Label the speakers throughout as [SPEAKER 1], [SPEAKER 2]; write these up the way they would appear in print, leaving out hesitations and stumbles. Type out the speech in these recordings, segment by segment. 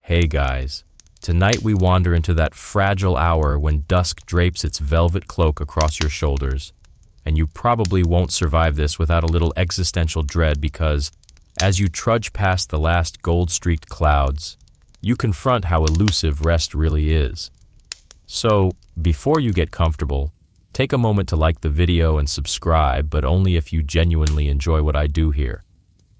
[SPEAKER 1] Hey guys, tonight we wander into that fragile hour when dusk drapes its velvet cloak across your shoulders, and you probably won't survive this without a little existential dread because, as you trudge past the last gold-streaked clouds, you confront how elusive rest really is. So, before you get comfortable, take a moment to like the video and subscribe, but only if you genuinely enjoy what I do here.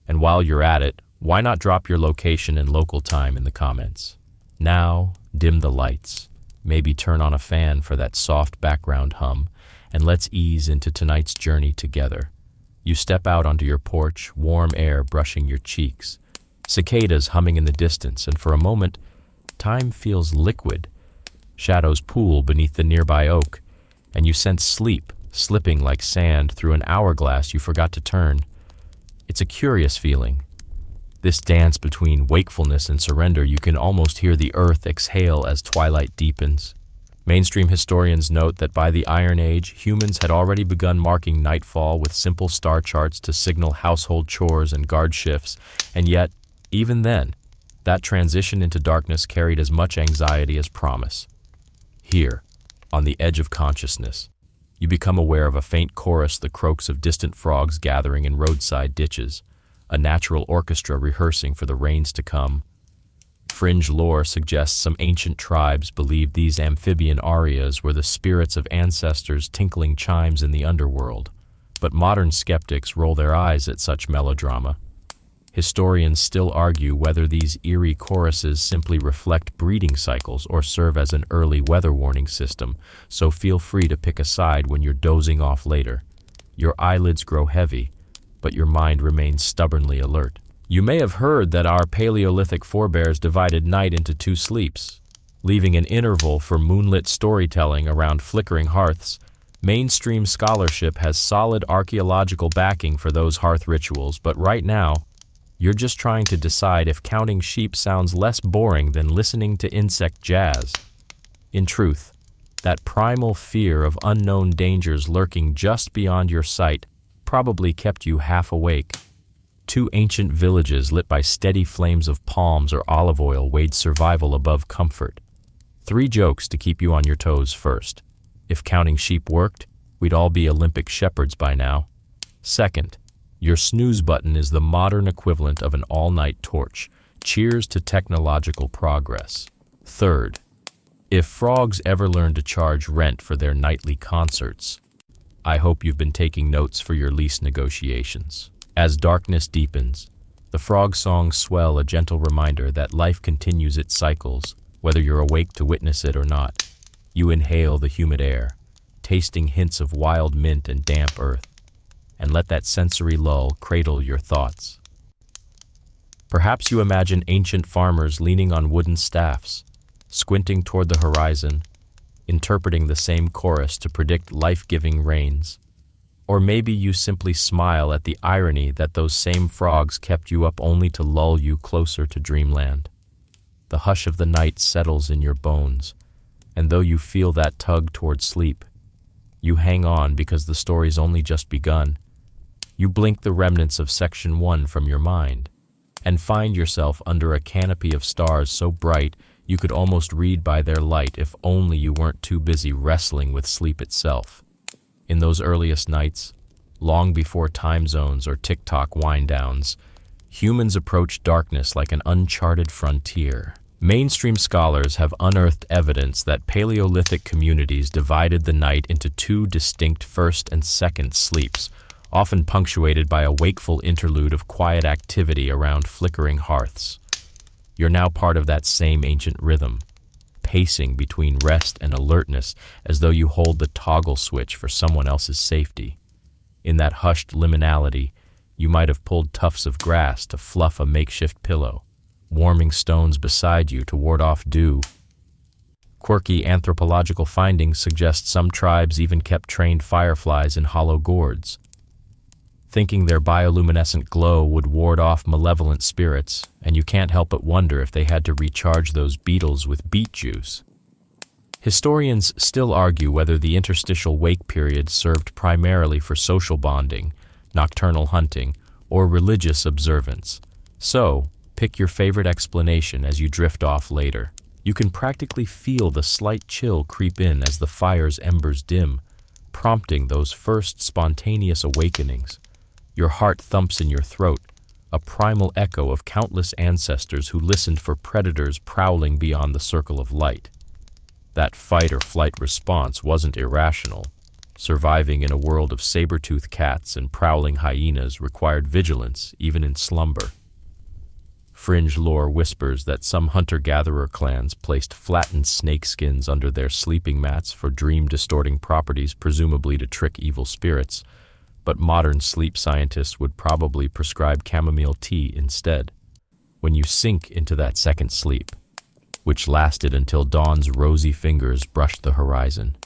[SPEAKER 1] And while you're at it, why not drop your location and local time in the comments? Now, dim the lights, maybe turn on a fan for that soft background hum, and let's ease into tonight's journey together. You step out onto your porch, warm air brushing your cheeks, cicadas humming in the distance, and for a moment, time feels liquid. Shadows pool beneath the nearby oak, and you sense sleep slipping like sand through an hourglass you forgot to turn. It's a curious feeling. This dance between wakefulness and surrender, you can almost hear the earth exhale as twilight deepens. Mainstream historians note that by the Iron Age, humans had already begun marking nightfall with simple star charts to signal household chores and guard shifts, and yet, even then, that transition into darkness carried as much anxiety as promise. Here, on the edge of consciousness, you become aware of a faint chorus, the croaks of distant frogs gathering in roadside ditches, a natural orchestra rehearsing for the rains to come. Fringe lore suggests some ancient tribes believed these amphibian arias were the spirits of ancestors tinkling chimes in the underworld, but modern skeptics roll their eyes at such melodrama. Historians still argue whether these eerie choruses simply reflect breeding cycles or serve as an early weather warning system, so feel free to pick a side when you're dozing off later. Your eyelids grow heavy, but your mind remains stubbornly alert. You may have heard that our Paleolithic forebears divided night into two sleeps, leaving an interval for moonlit storytelling around flickering hearths. Mainstream scholarship has solid archaeological backing for those hearth rituals, but right now, you're just trying to decide if counting sheep sounds less boring than listening to insect jazz. In truth, that primal fear of unknown dangers lurking just beyond your sight probably kept you half awake. Two ancient villages lit by steady flames of palms or olive oil weighed survival above comfort. 3 jokes to keep you on your toes first. If counting sheep worked, we'd all be Olympic shepherds by now. Second, your snooze button is the modern equivalent of an all-night torch. Cheers to technological progress. Third, if frogs ever learn to charge rent for their nightly concerts, I hope you've been taking notes for your lease negotiations. As darkness deepens, the frog songs swell, a gentle reminder that life continues its cycles, whether you're awake to witness it or not. You inhale the humid air, tasting hints of wild mint and damp earth, and let that sensory lull cradle your thoughts. Perhaps you imagine ancient farmers leaning on wooden staffs, squinting toward the horizon, interpreting the same chorus to predict life-giving rains. Or maybe you simply smile at the irony that those same frogs kept you up only to lull you closer to dreamland. The hush of the night settles in your bones, and though you feel that tug toward sleep, you hang on because the story's only just begun. You blink the remnants of Section 1 from your mind, and find yourself under a canopy of stars so bright you could almost read by their light if only you weren't too busy wrestling with sleep itself. In those earliest nights, long before time zones or TikTok wind-downs, humans approached darkness like an uncharted frontier. Mainstream scholars have unearthed evidence that Paleolithic communities divided the night into 2 distinct first and second sleeps, often punctuated by a wakeful interlude of quiet activity around flickering hearths. You're now part of that same ancient rhythm, pacing between rest and alertness as though you hold the toggle switch for someone else's safety. In that hushed liminality, you might have pulled tufts of grass to fluff a makeshift pillow, warming stones beside you to ward off dew. Quirky anthropological findings suggest some tribes even kept trained fireflies in hollow gourds, thinking their bioluminescent glow would ward off malevolent spirits, and you can't help but wonder if they had to recharge those beetles with beet juice. Historians still argue whether the interstitial wake period served primarily for social bonding, nocturnal hunting, or religious observance. So, pick your favorite explanation as you drift off later. You can practically feel the slight chill creep in as the fire's embers dim, prompting those first spontaneous awakenings. Your heart thumps in your throat, a primal echo of countless ancestors who listened for predators prowling beyond the circle of light. That fight or flight response wasn't irrational. Surviving in a world of saber-toothed cats and prowling hyenas required vigilance, even in slumber. Fringe lore whispers that some hunter-gatherer clans placed flattened snakeskins under their sleeping mats for dream-distorting properties, presumably to trick evil spirits, but modern sleep scientists would probably prescribe chamomile tea instead. When you sink into that second sleep, which lasted until dawn's rosy fingers brushed the horizon,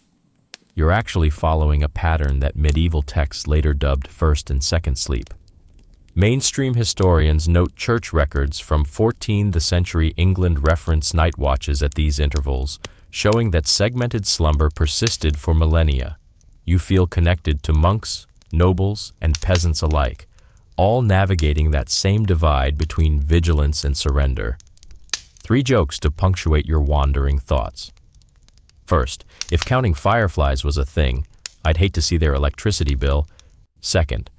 [SPEAKER 1] you're actually following a pattern that medieval texts later dubbed first and second sleep. Mainstream historians note church records from 14th century England reference night watches at these intervals, showing that segmented slumber persisted for millennia. You feel connected to monks, nobles, and peasants alike, all navigating that same divide between vigilance and surrender. 3 jokes to punctuate your wandering thoughts. First, if counting fireflies was a thing, I'd hate to see their electricity bill. Second,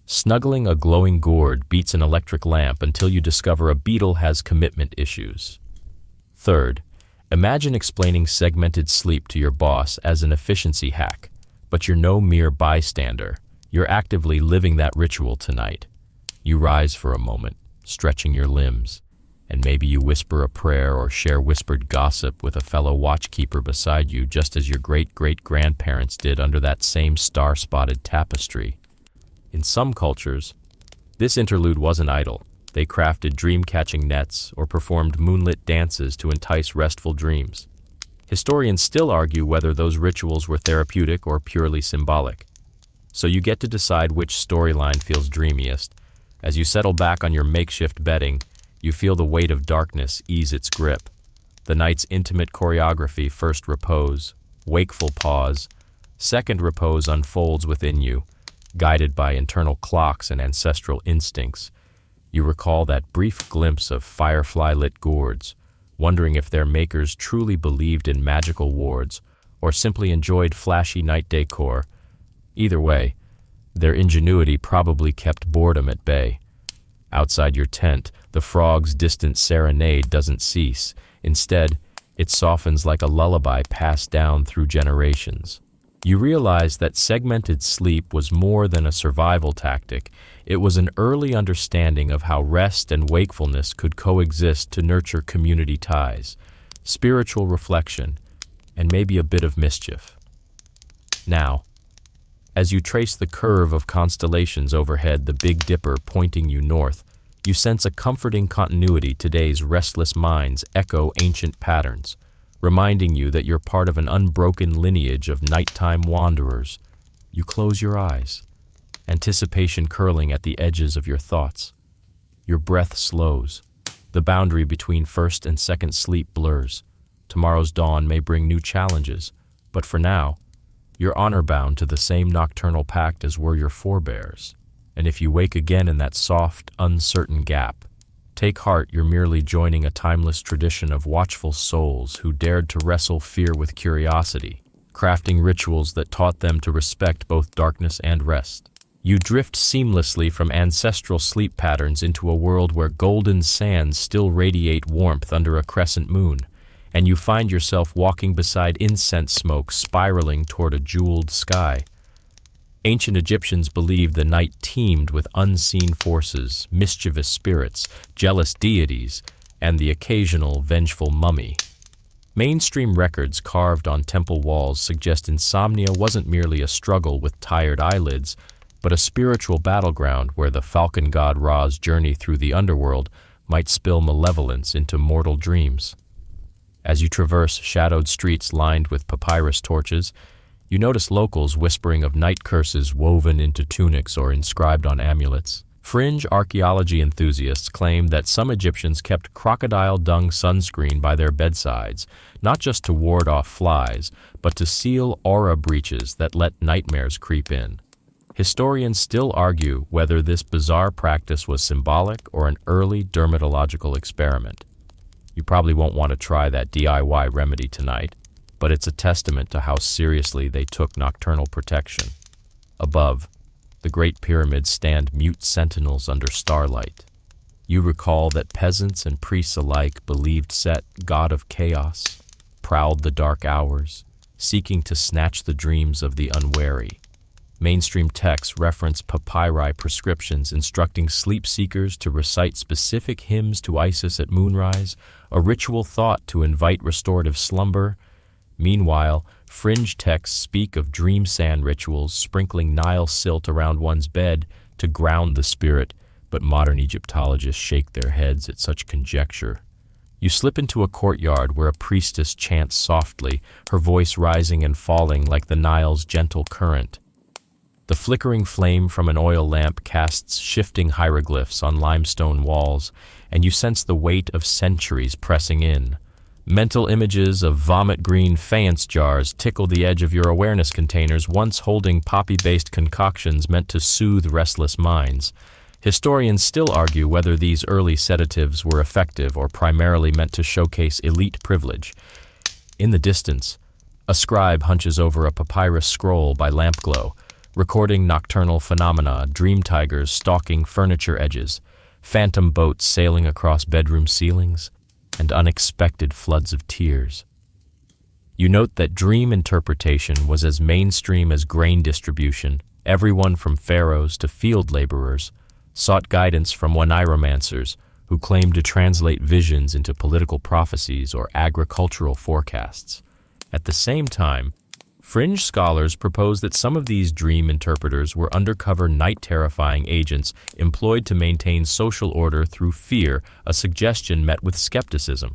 [SPEAKER 1] snuggling a glowing gourd beats an electric lamp until you discover a beetle has commitment issues. Third, imagine explaining segmented sleep to your boss as an efficiency hack, but you're no mere bystander. You're actively living that ritual tonight. You rise for a moment, stretching your limbs, and maybe you whisper a prayer or share whispered gossip with a fellow watchkeeper beside you, just as your great-great-grandparents did under that same star-spotted tapestry. In some cultures, this interlude wasn't idle. They crafted dream-catching nets or performed moonlit dances to entice restful dreams. Historians still argue whether those rituals were therapeutic or purely symbolic. So you get to decide which storyline feels dreamiest. As you settle back on your makeshift bedding, you feel the weight of darkness ease its grip. The night's intimate choreography, first repose, wakeful pause, second repose unfolds within you, guided by internal clocks and ancestral instincts. You recall that brief glimpse of firefly-lit gourds, wondering if their makers truly believed in magical wards or simply enjoyed flashy night decor. Either way, their ingenuity probably kept boredom at bay. Outside your tent, the frog's distant serenade doesn't cease. Instead, it softens like a lullaby passed down through generations. You realize that segmented sleep was more than a survival tactic. It was an early understanding of how rest and wakefulness could coexist to nurture community ties, spiritual reflection, and maybe a bit of mischief. Now, as you trace the curve of constellations overhead, the Big Dipper pointing you north, you sense a comforting continuity. Today's restless minds echo ancient patterns, reminding you that you're part of an unbroken lineage of nighttime wanderers. You close your eyes, anticipation curling at the edges of your thoughts. Your breath slows. The boundary between first and second sleep blurs. Tomorrow's dawn may bring new challenges, but for now, you're honor-bound to the same nocturnal pact as were your forebears. And if you wake again in that soft, uncertain gap, take heart, you're merely joining a timeless tradition of watchful souls who dared to wrestle fear with curiosity, crafting rituals that taught them to respect both darkness and rest. You drift seamlessly from ancestral sleep patterns into a world where golden sands still radiate warmth under a crescent moon, and you find yourself walking beside incense smoke spiraling toward a jeweled sky. Ancient Egyptians believed the night teemed with unseen forces, mischievous spirits, jealous deities, and the occasional vengeful mummy. Mainstream records carved on temple walls suggest insomnia wasn't merely a struggle with tired eyelids, but a spiritual battleground where the falcon god Ra's journey through the underworld might spill malevolence into mortal dreams. As you traverse shadowed streets lined with papyrus torches, you notice locals whispering of night curses woven into tunics or inscribed on amulets. Fringe archaeology enthusiasts claim that some Egyptians kept crocodile dung sunscreen by their bedsides, not just to ward off flies, but to seal aura breaches that let nightmares creep in. Historians still argue whether this bizarre practice was symbolic or an early dermatological experiment. You probably won't want to try that DIY remedy tonight, but it's a testament to how seriously they took nocturnal protection. Above, the Great Pyramids stand mute sentinels under starlight. You recall that peasants and priests alike believed Set, god of chaos, prowled the dark hours, seeking to snatch the dreams of the unwary. Mainstream texts reference papyri prescriptions instructing sleep seekers to recite specific hymns to Isis at moonrise, a ritual thought to invite restorative slumber. Meanwhile, fringe texts speak of dream sand rituals sprinkling Nile silt around one's bed to ground the spirit, but modern Egyptologists shake their heads at such conjecture. You slip into a courtyard where a priestess chants softly, her voice rising and falling like the Nile's gentle current. The flickering flame from an oil lamp casts shifting hieroglyphs on limestone walls, and you sense the weight of centuries pressing in. Mental images of vomit-green faience jars tickle the edge of your awareness containers, once holding poppy-based concoctions meant to soothe restless minds. Historians still argue whether these early sedatives were effective or primarily meant to showcase elite privilege. In the distance, a scribe hunches over a papyrus scroll by lampglow, recording nocturnal phenomena, dream tigers stalking furniture edges, phantom boats sailing across bedroom ceilings, and unexpected floods of tears. You note that dream interpretation was as mainstream as grain distribution. Everyone from pharaohs to field laborers sought guidance from oneiromancers who claimed to translate visions into political prophecies or agricultural forecasts. At the same time, fringe scholars propose that some of these dream interpreters were undercover night-terrifying agents employed to maintain social order through fear, a suggestion met with skepticism.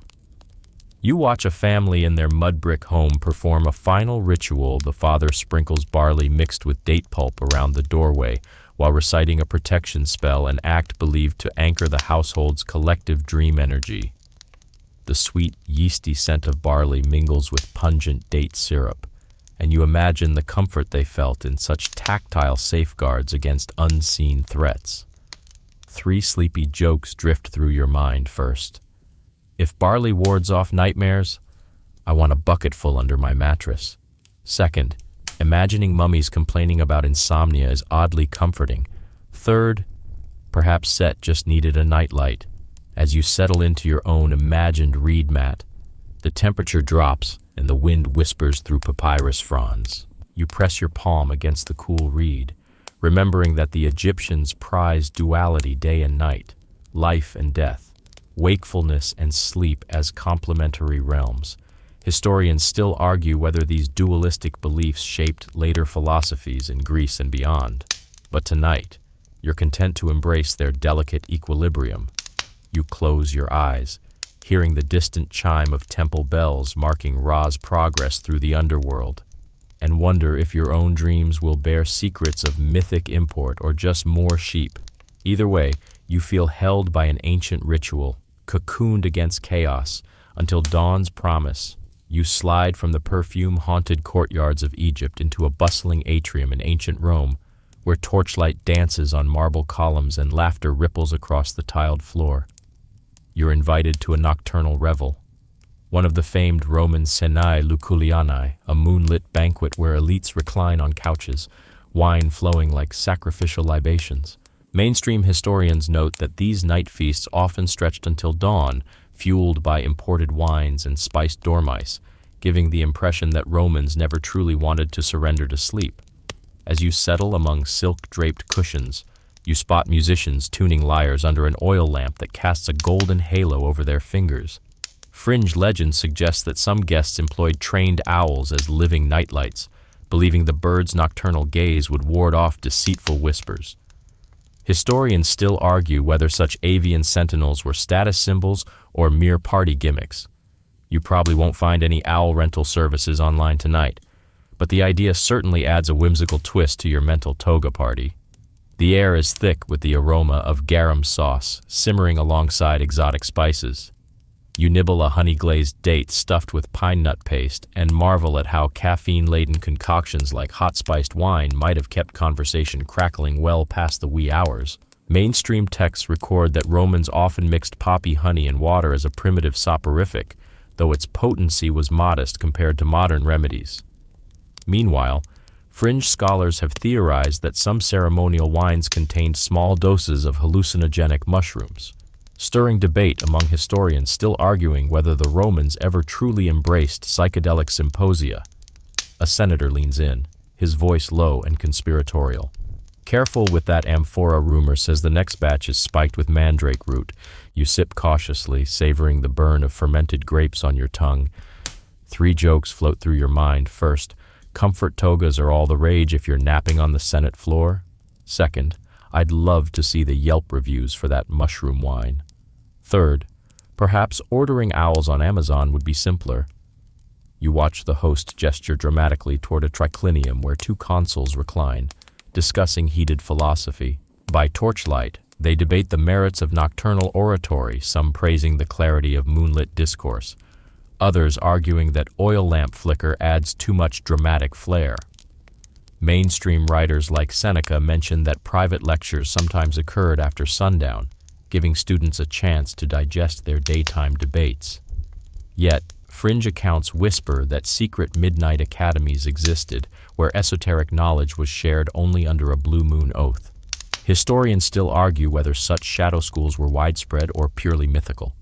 [SPEAKER 1] You watch a family in their mud brick home perform a final ritual. The father sprinkles barley mixed with date pulp around the doorway while reciting a protection spell, an act believed to anchor the household's collective dream energy. The sweet, yeasty scent of barley mingles with pungent date syrup, and you imagine the comfort they felt in such tactile safeguards against unseen threats. 3 sleepy jokes drift through your mind. First, if barley wards off nightmares, I want a bucketful under my mattress. Second, imagining mummies complaining about insomnia is oddly comforting. Third, perhaps Set just needed a nightlight. As you settle into your own imagined reed mat, the temperature drops and the wind whispers through papyrus fronds. You press your palm against the cool reed, remembering that the Egyptians prized duality day and night, life and death, wakefulness and sleep as complementary realms. Historians still argue whether these dualistic beliefs shaped later philosophies in Greece and beyond. But tonight, you're content to embrace their delicate equilibrium. You close your eyes, hearing the distant chime of temple bells marking Ra's progress through the underworld, and wonder if your own dreams will bear secrets of mythic import or just more sheep. Either way, you feel held by an ancient ritual, cocooned against chaos, until dawn's promise. You slide from the perfume-haunted courtyards of Egypt into a bustling atrium in ancient Rome, where torchlight dances on marble columns and laughter ripples across the tiled floor. You're invited to a nocturnal revel, one of the famed Roman Senae Lucullianae, a moonlit banquet where elites recline on couches, wine flowing like sacrificial libations. Mainstream historians note that these night feasts often stretched until dawn, fueled by imported wines and spiced dormice, giving the impression that Romans never truly wanted to surrender to sleep. As you settle among silk-draped cushions, you spot musicians tuning lyres under an oil lamp that casts a golden halo over their fingers. Fringe legend suggests that some guests employed trained owls as living nightlights, believing the birds' nocturnal gaze would ward off deceitful whispers. Historians still argue whether such avian sentinels were status symbols or mere party gimmicks. You probably won't find any owl rental services online tonight, but the idea certainly adds a whimsical twist to your mental toga party. The air is thick with the aroma of garum sauce simmering alongside exotic spices. You nibble a honey-glazed date stuffed with pine nut paste and marvel at how caffeine-laden concoctions like hot-spiced wine might have kept conversation crackling well past the wee hours. Mainstream texts record that Romans often mixed poppy honey and water as a primitive soporific, though its potency was modest compared to modern remedies. Meanwhile, fringe scholars have theorized that some ceremonial wines contained small doses of hallucinogenic mushrooms, stirring debate among historians still arguing whether the Romans ever truly embraced psychedelic symposia. A senator leans in, his voice low and conspiratorial. Careful with that amphora rumor, says the next batch is spiked with mandrake root. You sip cautiously, savoring the burn of fermented grapes on your tongue. 3 jokes float through your mind. First, comfort togas are all the rage if you're napping on the Senate floor. Second, I'd love to see the Yelp reviews for that mushroom wine. Third, perhaps ordering owls on Amazon would be simpler. You watch the host gesture dramatically toward a triclinium where 2 consuls recline, discussing heated philosophy. By torchlight, they debate the merits of nocturnal oratory, some praising the clarity of moonlit discourse, others arguing that oil lamp flicker adds too much dramatic flair. Mainstream writers like Seneca mention that private lectures sometimes occurred after sundown, giving students a chance to digest their daytime debates. Yet, fringe accounts whisper that secret midnight academies existed, where esoteric knowledge was shared only under a blue moon oath. Historians still argue whether such shadow schools were widespread or purely mythical.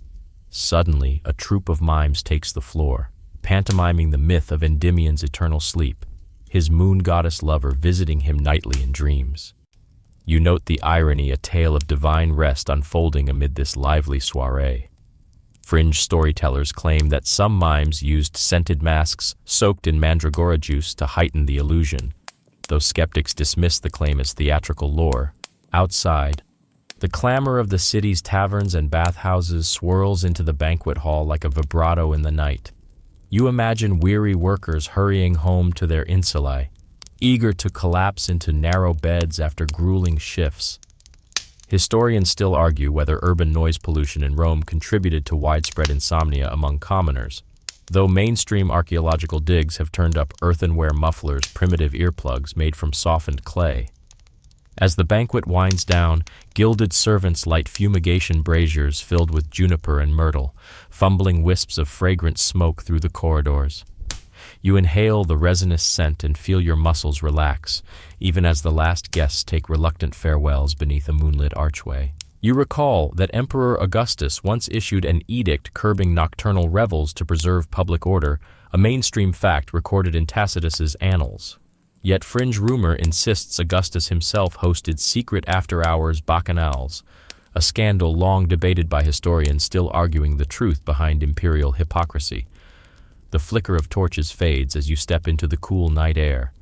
[SPEAKER 1] Suddenly, a troupe of mimes takes the floor, pantomiming the myth of Endymion's eternal sleep, his moon goddess lover visiting him nightly in dreams. You note the irony, a tale of divine rest unfolding amid this lively soiree. Fringe storytellers claim that some mimes used scented masks soaked in mandragora juice to heighten the illusion, though skeptics dismiss the claim as theatrical lore. Outside, the clamor of the city's taverns and bathhouses swirls into the banquet hall like a vibrato in the night. You imagine weary workers hurrying home to their insulae, eager to collapse into narrow beds after grueling shifts. Historians still argue whether urban noise pollution in Rome contributed to widespread insomnia among commoners, though mainstream archaeological digs have turned up earthenware mufflers, primitive earplugs made from softened clay. As the banquet winds down, gilded servants light fumigation braziers filled with juniper and myrtle, fumbling wisps of fragrant smoke through the corridors. You inhale the resinous scent and feel your muscles relax, even as the last guests take reluctant farewells beneath a moonlit archway. You recall that Emperor Augustus once issued an edict curbing nocturnal revels to preserve public order, a mainstream fact recorded in Tacitus's annals. Yet fringe rumor insists Augustus himself hosted secret after-hours bacchanals, a scandal long debated by historians still arguing the truth behind imperial hypocrisy. The flicker of torches fades as you step into the cool night air.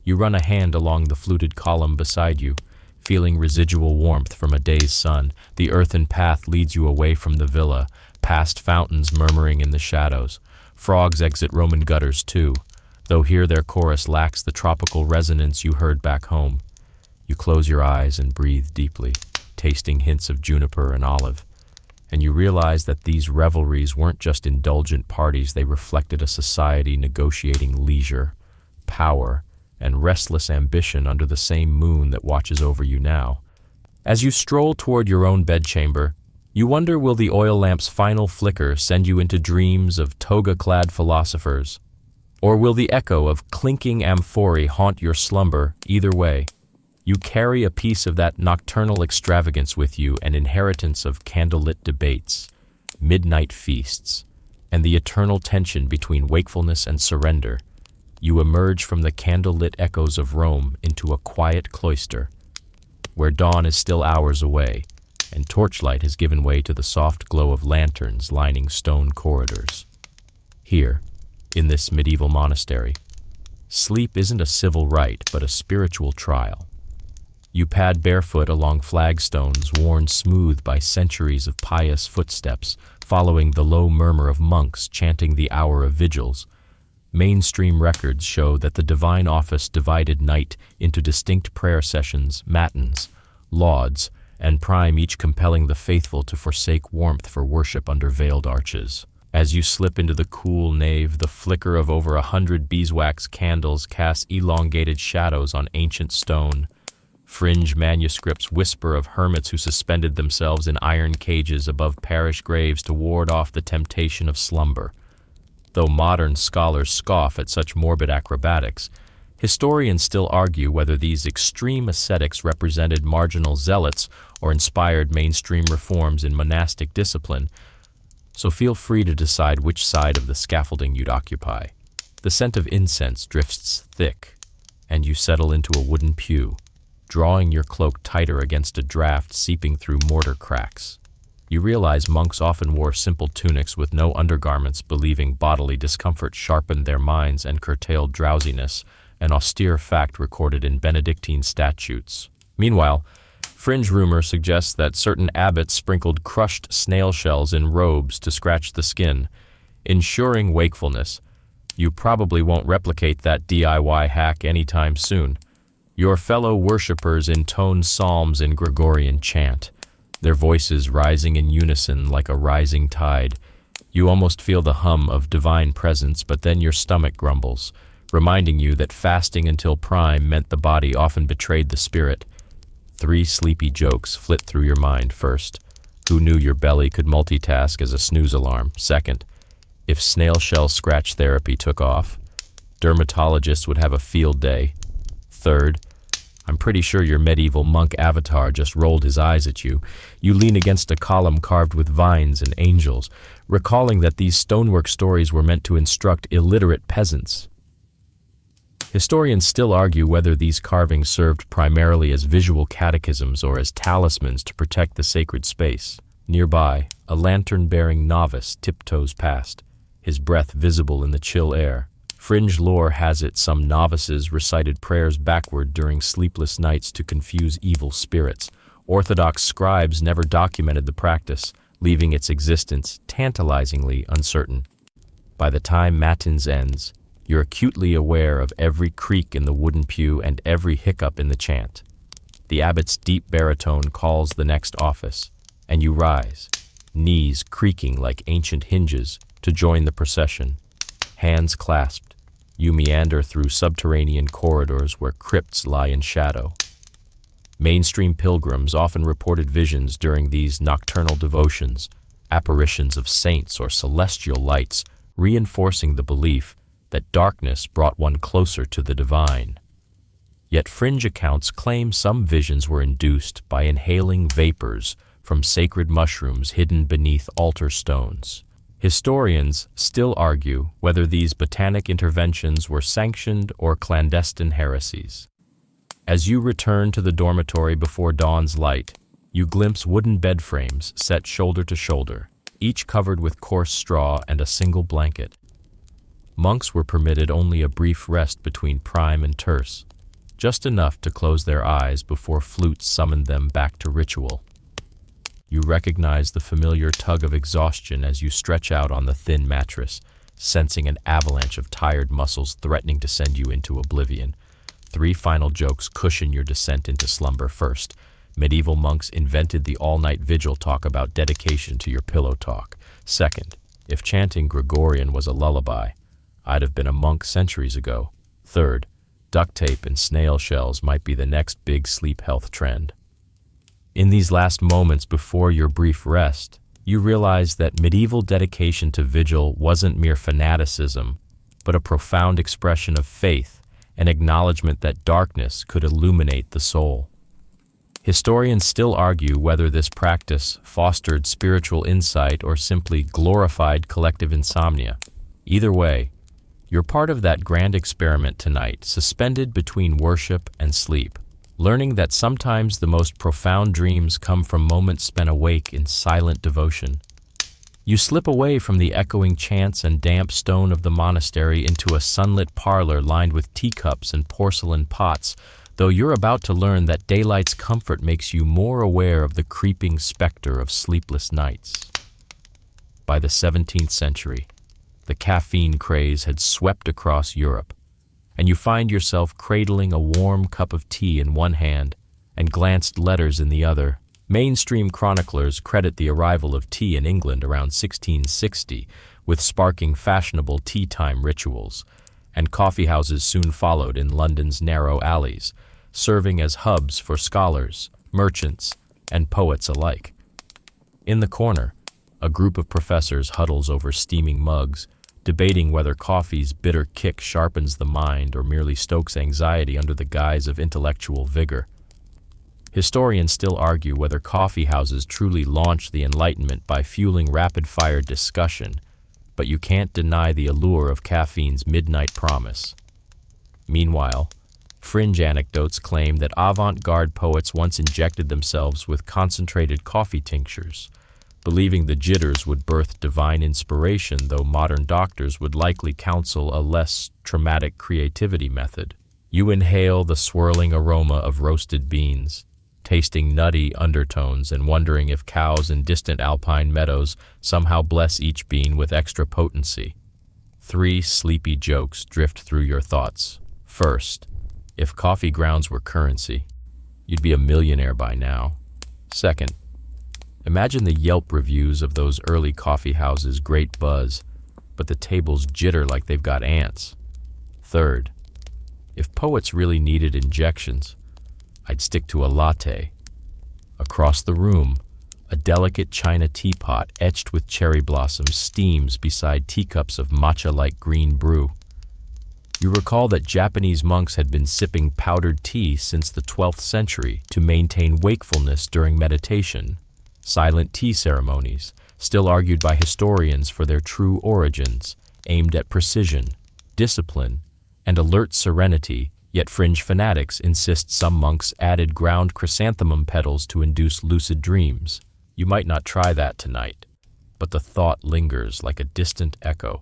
[SPEAKER 1] You run a hand along the fluted column beside you, feeling residual warmth from a day's sun. The earthen path leads you away from the villa, past fountains murmuring in the shadows. Frogs exit Roman gutters too, though here their chorus lacks the tropical resonance you heard back home. You close your eyes and breathe deeply, tasting hints of juniper and olive. And you realize that these revelries weren't just indulgent parties, they reflected a society negotiating leisure, power, and restless ambition under the same moon that watches over you now. As you stroll toward your own bedchamber, you wonder, will the oil lamp's final flicker send you into dreams of toga-clad philosophers? Or will the echo of clinking amphorae haunt your slumber? Either way, you carry a piece of that nocturnal extravagance with you, an inheritance of candlelit debates, midnight feasts, and the eternal tension between wakefulness and surrender. You emerge from the candlelit echoes of Rome into a quiet cloister, where dawn is still hours away, and torchlight has given way to the soft glow of lanterns lining stone corridors. Here, in this medieval monastery, sleep isn't a civil rite, but a spiritual trial. You pad barefoot along flagstones worn smooth by centuries of pious footsteps, following the low murmur of monks chanting the hour of vigils. Mainstream records show that the divine office divided night into distinct prayer sessions, matins, lauds, and Prime, each compelling the faithful to forsake warmth for worship under veiled arches. As you slip into the cool nave, the flicker of over 100 beeswax candles casts elongated shadows on ancient stone. Fringe manuscripts whisper of hermits who suspended themselves in iron cages above parish graves to ward off the temptation of slumber. Though modern scholars scoff at such morbid acrobatics, historians still argue whether these extreme ascetics represented marginal zealots or inspired mainstream reforms in monastic discipline, so feel free to decide which side of the scaffolding you'd occupy. The scent of incense drifts thick, and you settle into a wooden pew, drawing your cloak tighter against a draft seeping through mortar cracks. You realize monks often wore simple tunics with no undergarments, believing bodily discomfort sharpened their minds and curtailed drowsiness, an austere fact recorded in Benedictine statutes. Meanwhile, fringe rumor suggests that certain abbots sprinkled crushed snail shells in robes to scratch the skin, ensuring wakefulness. You probably won't replicate that DIY hack anytime soon. Your fellow worshippers intone psalms in Gregorian chant, their voices rising in unison like a rising tide. You almost feel the hum of divine presence, but then your stomach grumbles, reminding you that fasting until prime meant the body often betrayed the spirit. 3 sleepy jokes flit through your mind. First, who knew your belly could multitask as a snooze alarm? Second, if snail shell scratch therapy took off, dermatologists would have a field day. Third, I'm pretty sure your medieval monk avatar just rolled his eyes at you. You lean against a column carved with vines and angels, recalling that these stonework stories were meant to instruct illiterate peasants. Historians still argue whether these carvings served primarily as visual catechisms or as talismans to protect the sacred space. Nearby, a lantern-bearing novice tiptoes past, his breath visible in the chill air. Fringe lore has it some novices recited prayers backward during sleepless nights to confuse evil spirits. Orthodox scribes never documented the practice, leaving its existence tantalizingly uncertain. By the time Matins ends, you're acutely aware of every creak in the wooden pew and every hiccup in the chant. The abbot's deep baritone calls the next office, and you rise, knees creaking like ancient hinges, to join the procession. Hands clasped, you meander through subterranean corridors where crypts lie in shadow. Mainstream pilgrims often reported visions during these nocturnal devotions, apparitions of saints or celestial lights, reinforcing the belief that darkness brought one closer to the divine. Yet fringe accounts claim some visions were induced by inhaling vapors from sacred mushrooms hidden beneath altar stones. Historians still argue whether these botanic interventions were sanctioned or clandestine heresies. As you return to the dormitory before dawn's light, you glimpse wooden bed frames set shoulder to shoulder, each covered with coarse straw and a single blanket. Monks were permitted only a brief rest between prime and terce, just enough to close their eyes before flutes summoned them back to ritual. You recognize the familiar tug of exhaustion as you stretch out on the thin mattress, sensing an avalanche of tired muscles threatening to send you into oblivion. 3 final jokes cushion your descent into slumber. First, medieval monks invented the all-night vigil talk about dedication to your pillow talk. Second, if chanting Gregorian was a lullaby, I'd have been a monk centuries ago. Third, duct tape and snail shells might be the next big sleep health trend. In these last moments before your brief rest, you realize that medieval dedication to vigil wasn't mere fanaticism, but a profound expression of faith, an acknowledgement that darkness could illuminate the soul. Historians still argue whether this practice fostered spiritual insight or simply glorified collective insomnia. Either way, you're part of that grand experiment tonight, suspended between worship and sleep, learning that sometimes the most profound dreams come from moments spent awake in silent devotion. You slip away from the echoing chants and damp stone of the monastery into a sunlit parlor lined with teacups and porcelain pots, though you're about to learn that daylight's comfort makes you more aware of the creeping specter of sleepless nights. By the 17th century, the caffeine craze had swept across Europe, and you find yourself cradling a warm cup of tea in one hand and glanced letters in the other, Mainstream chroniclers credit the arrival of tea in England around 1660 with sparking fashionable tea-time rituals, and coffeehouses soon followed in London's narrow alleys, serving as hubs for scholars, merchants, and poets alike. In the corner, a group of professors huddles over steaming mugs, debating whether coffee's bitter kick sharpens the mind or merely stokes anxiety under the guise of intellectual vigor. Historians still argue whether coffee houses truly launched the Enlightenment by fueling rapid-fire discussion, but you can't deny the allure of caffeine's midnight promise. Meanwhile, fringe anecdotes claim that avant-garde poets once injected themselves with concentrated coffee tinctures, believing the jitters would birth divine inspiration, though modern doctors would likely counsel a less traumatic creativity method. You inhale the swirling aroma of roasted beans, tasting nutty undertones and wondering if cows in distant alpine meadows somehow bless each bean with extra potency. 3 sleepy jokes drift through your thoughts. First, if coffee grounds were currency, you'd be a millionaire by now. Second, imagine the Yelp reviews of those early coffee houses, great buzz, but the tables jitter like they've got ants. Third, if poets really needed injections, I'd stick to a latte. Across the room, a delicate china teapot etched with cherry blossoms steams beside teacups of matcha-like green brew. You recall that Japanese monks had been sipping powdered tea since the 12th century to maintain wakefulness during meditation. Silent tea ceremonies, still argued by historians for their true origins, aimed at precision, discipline, and alert serenity, yet fringe fanatics insist some monks added ground chrysanthemum petals to induce lucid dreams. You might not try that tonight, but the thought lingers like a distant echo.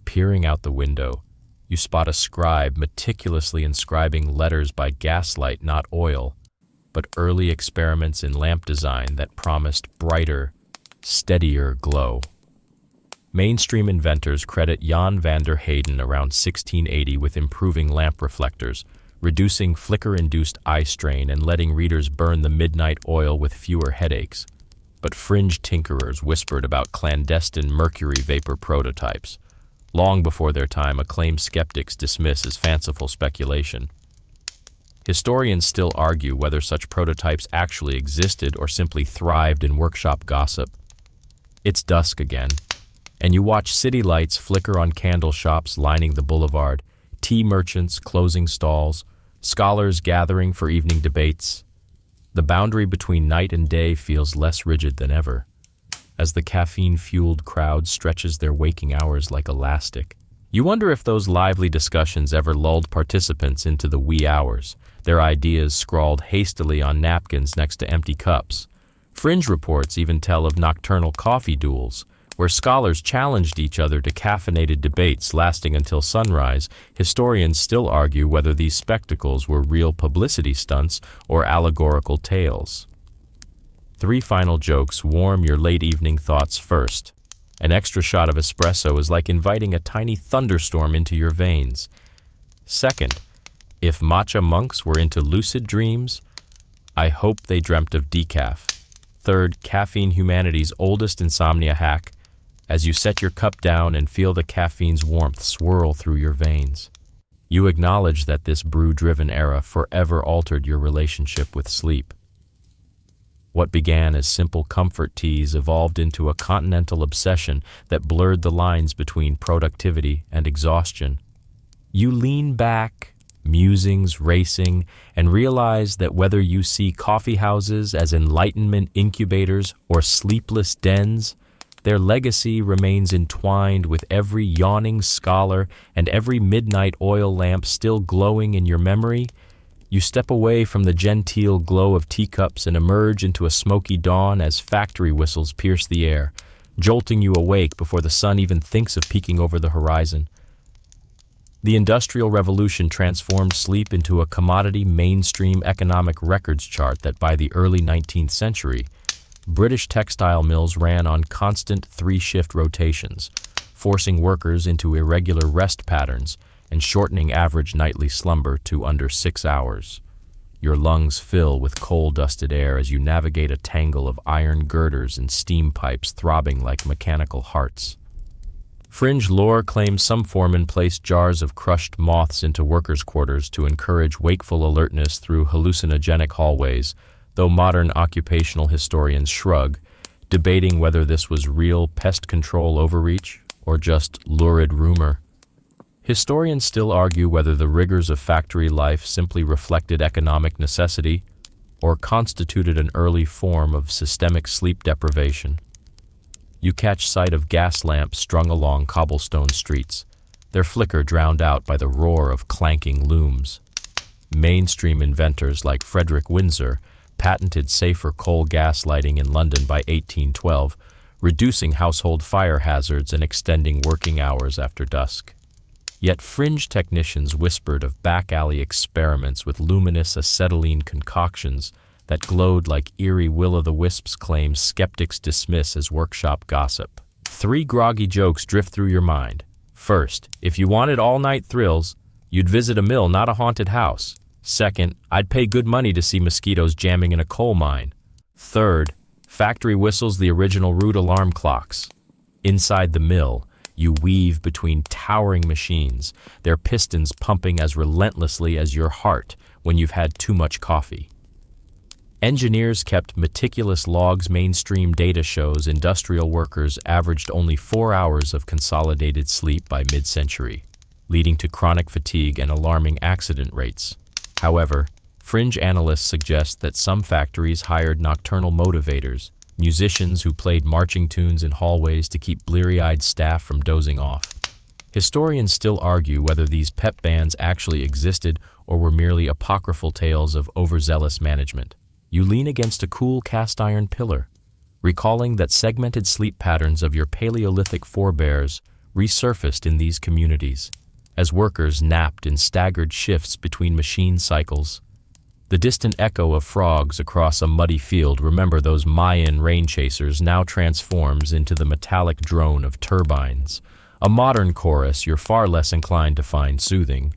[SPEAKER 1] Peering out the window, you spot a scribe meticulously inscribing letters by gaslight, not oil, but early experiments in lamp design that promised brighter, steadier glow. Mainstream inventors credit Jan van der Heyden around 1680 with improving lamp reflectors, reducing flicker-induced eye strain and letting readers burn the midnight oil with fewer headaches. But fringe tinkerers whispered about clandestine mercury vapor prototypes, long before their time acclaimed skeptics dismiss as fanciful speculation. Historians still argue whether such prototypes actually existed or simply thrived in workshop gossip. It's dusk again, and you watch city lights flicker on candle shops lining the boulevard, tea merchants closing stalls, scholars gathering for evening debates. The boundary between night and day feels less rigid than ever, as the caffeine-fueled crowd stretches their waking hours like elastic. You wonder if those lively discussions ever lulled participants into the wee hours, their ideas scrawled hastily on napkins next to empty cups. Fringe reports even tell of nocturnal coffee duels, where scholars challenged each other to caffeinated debates lasting until sunrise. Historians still argue whether these spectacles were real publicity stunts or allegorical tales. 3 final jokes warm your late evening thoughts. First, an extra shot of espresso is like inviting a tiny thunderstorm into your veins. Second, if matcha monks were into lucid dreams, I hope they dreamt of decaf. Third, caffeine, humanity's oldest insomnia hack, as you set your cup down and feel the caffeine's warmth swirl through your veins. You acknowledge that this brew-driven era forever altered your relationship with sleep. What began as simple comfort teas evolved into a continental obsession that blurred the lines between productivity and exhaustion. You lean back, musings racing, and realize that whether you see coffee houses as enlightenment incubators or sleepless dens, their legacy remains entwined with every yawning scholar and every midnight oil lamp still glowing in your memory. You step away from the genteel glow of teacups and emerge into a smoky dawn as factory whistles pierce the air, jolting you awake before the sun even thinks of peeking over the horizon. The Industrial Revolution transformed sleep into a commodity mainstream economic records chart that by the early 19th century, British textile mills ran on constant 3-shift rotations, forcing workers into irregular rest patterns and shortening average nightly slumber to under 6 hours. Your lungs fill with coal-dusted air as you navigate a tangle of iron girders and steam pipes throbbing like mechanical hearts. Fringe lore claims some foremen placed jars of crushed moths into workers' quarters to encourage wakeful alertness through hallucinogenic hallways, though modern occupational historians shrug, debating whether this was real pest control overreach or just lurid rumor. Historians still argue whether the rigors of factory life simply reflected economic necessity or constituted an early form of systemic sleep deprivation. You catch sight of gas lamps strung along cobblestone streets, their flicker drowned out by the roar of clanking looms. Mainstream inventors like Frederick Windsor patented safer coal gas lighting in London by 1812, reducing household fire hazards and extending working hours after dusk. Yet fringe technicians whispered of back-alley experiments with luminous acetylene concoctions that glowed like eerie will-o'-the-wisps claims skeptics dismiss as workshop gossip. 3 groggy jokes drift through your mind. First, if you wanted all-night thrills, you'd visit a mill, not a haunted house. Second, I'd pay good money to see mosquitoes jamming in a coal mine. Third, factory whistles the original root alarm clocks. Inside the mill, you weave between towering machines, their pistons pumping as relentlessly as your heart when you've had too much coffee. Engineers kept meticulous logs. Mainstream data shows industrial workers averaged only 4 hours of consolidated sleep by mid-century, leading to chronic fatigue and alarming accident rates. However, fringe analysts suggest that some factories hired nocturnal motivators, musicians who played marching tunes in hallways to keep bleary-eyed staff from dozing off. Historians still argue whether these pep bands actually existed or were merely apocryphal tales of overzealous management. You lean against a cool cast-iron pillar, recalling that segmented sleep patterns of your Paleolithic forebears resurfaced in these communities, as workers napped in staggered shifts between machine cycles. The distant echo of frogs across a muddy field, remember those Mayan rain chasers, now transforms into the metallic drone of turbines, a modern chorus you're far less inclined to find soothing.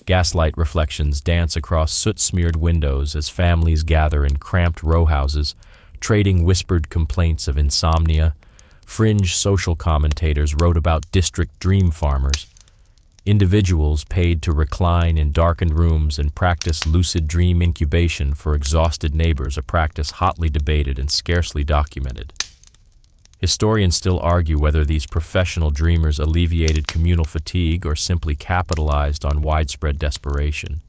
[SPEAKER 1] Gaslight reflections dance across soot-smeared windows as families gather in cramped row houses, trading whispered complaints of insomnia. Fringe social commentators wrote about district dream farmers, individuals paid to recline in darkened rooms and practice lucid dream incubation for exhausted neighbors, a practice hotly debated and scarcely documented. Historians still argue whether these professional dreamers alleviated communal fatigue or simply capitalized on widespread desperation.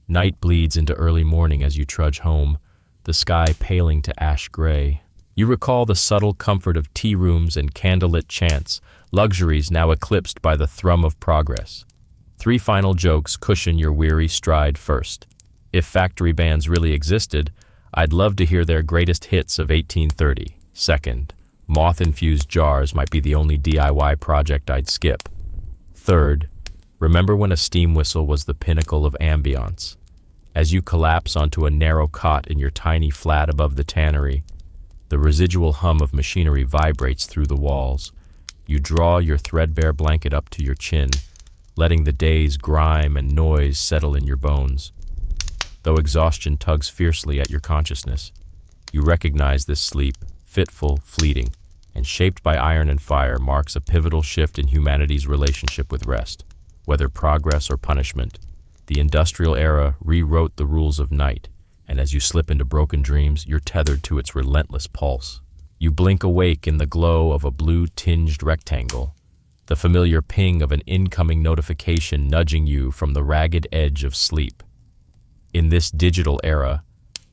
[SPEAKER 1] Night bleeds into early morning as you trudge home, the sky paling to ash gray. You recall the subtle comfort of tea rooms and candlelit chants, luxuries now eclipsed by the thrum of progress. 3 final jokes cushion your weary stride. First, if factory bands really existed, I'd love to hear their greatest hits of 1830. Second, moth-infused jars might be the only DIY project I'd skip. Third, remember when a steam whistle was the pinnacle of ambiance? As you collapse onto a narrow cot in your tiny flat above the tannery, the residual hum of machinery vibrates through the walls. You draw your threadbare blanket up to your chin, letting the day's grime and noise settle in your bones. Though exhaustion tugs fiercely at your consciousness, you recognize this sleep, fitful, fleeting, and shaped by iron and fire, marks a pivotal shift in humanity's relationship with rest. Whether progress or punishment, the industrial era rewrote the rules of night, and as you slip into broken dreams, you're tethered to its relentless pulse. You blink awake in the glow of a blue-tinged rectangle, the familiar ping of an incoming notification nudging you from the ragged edge of sleep. In this digital era,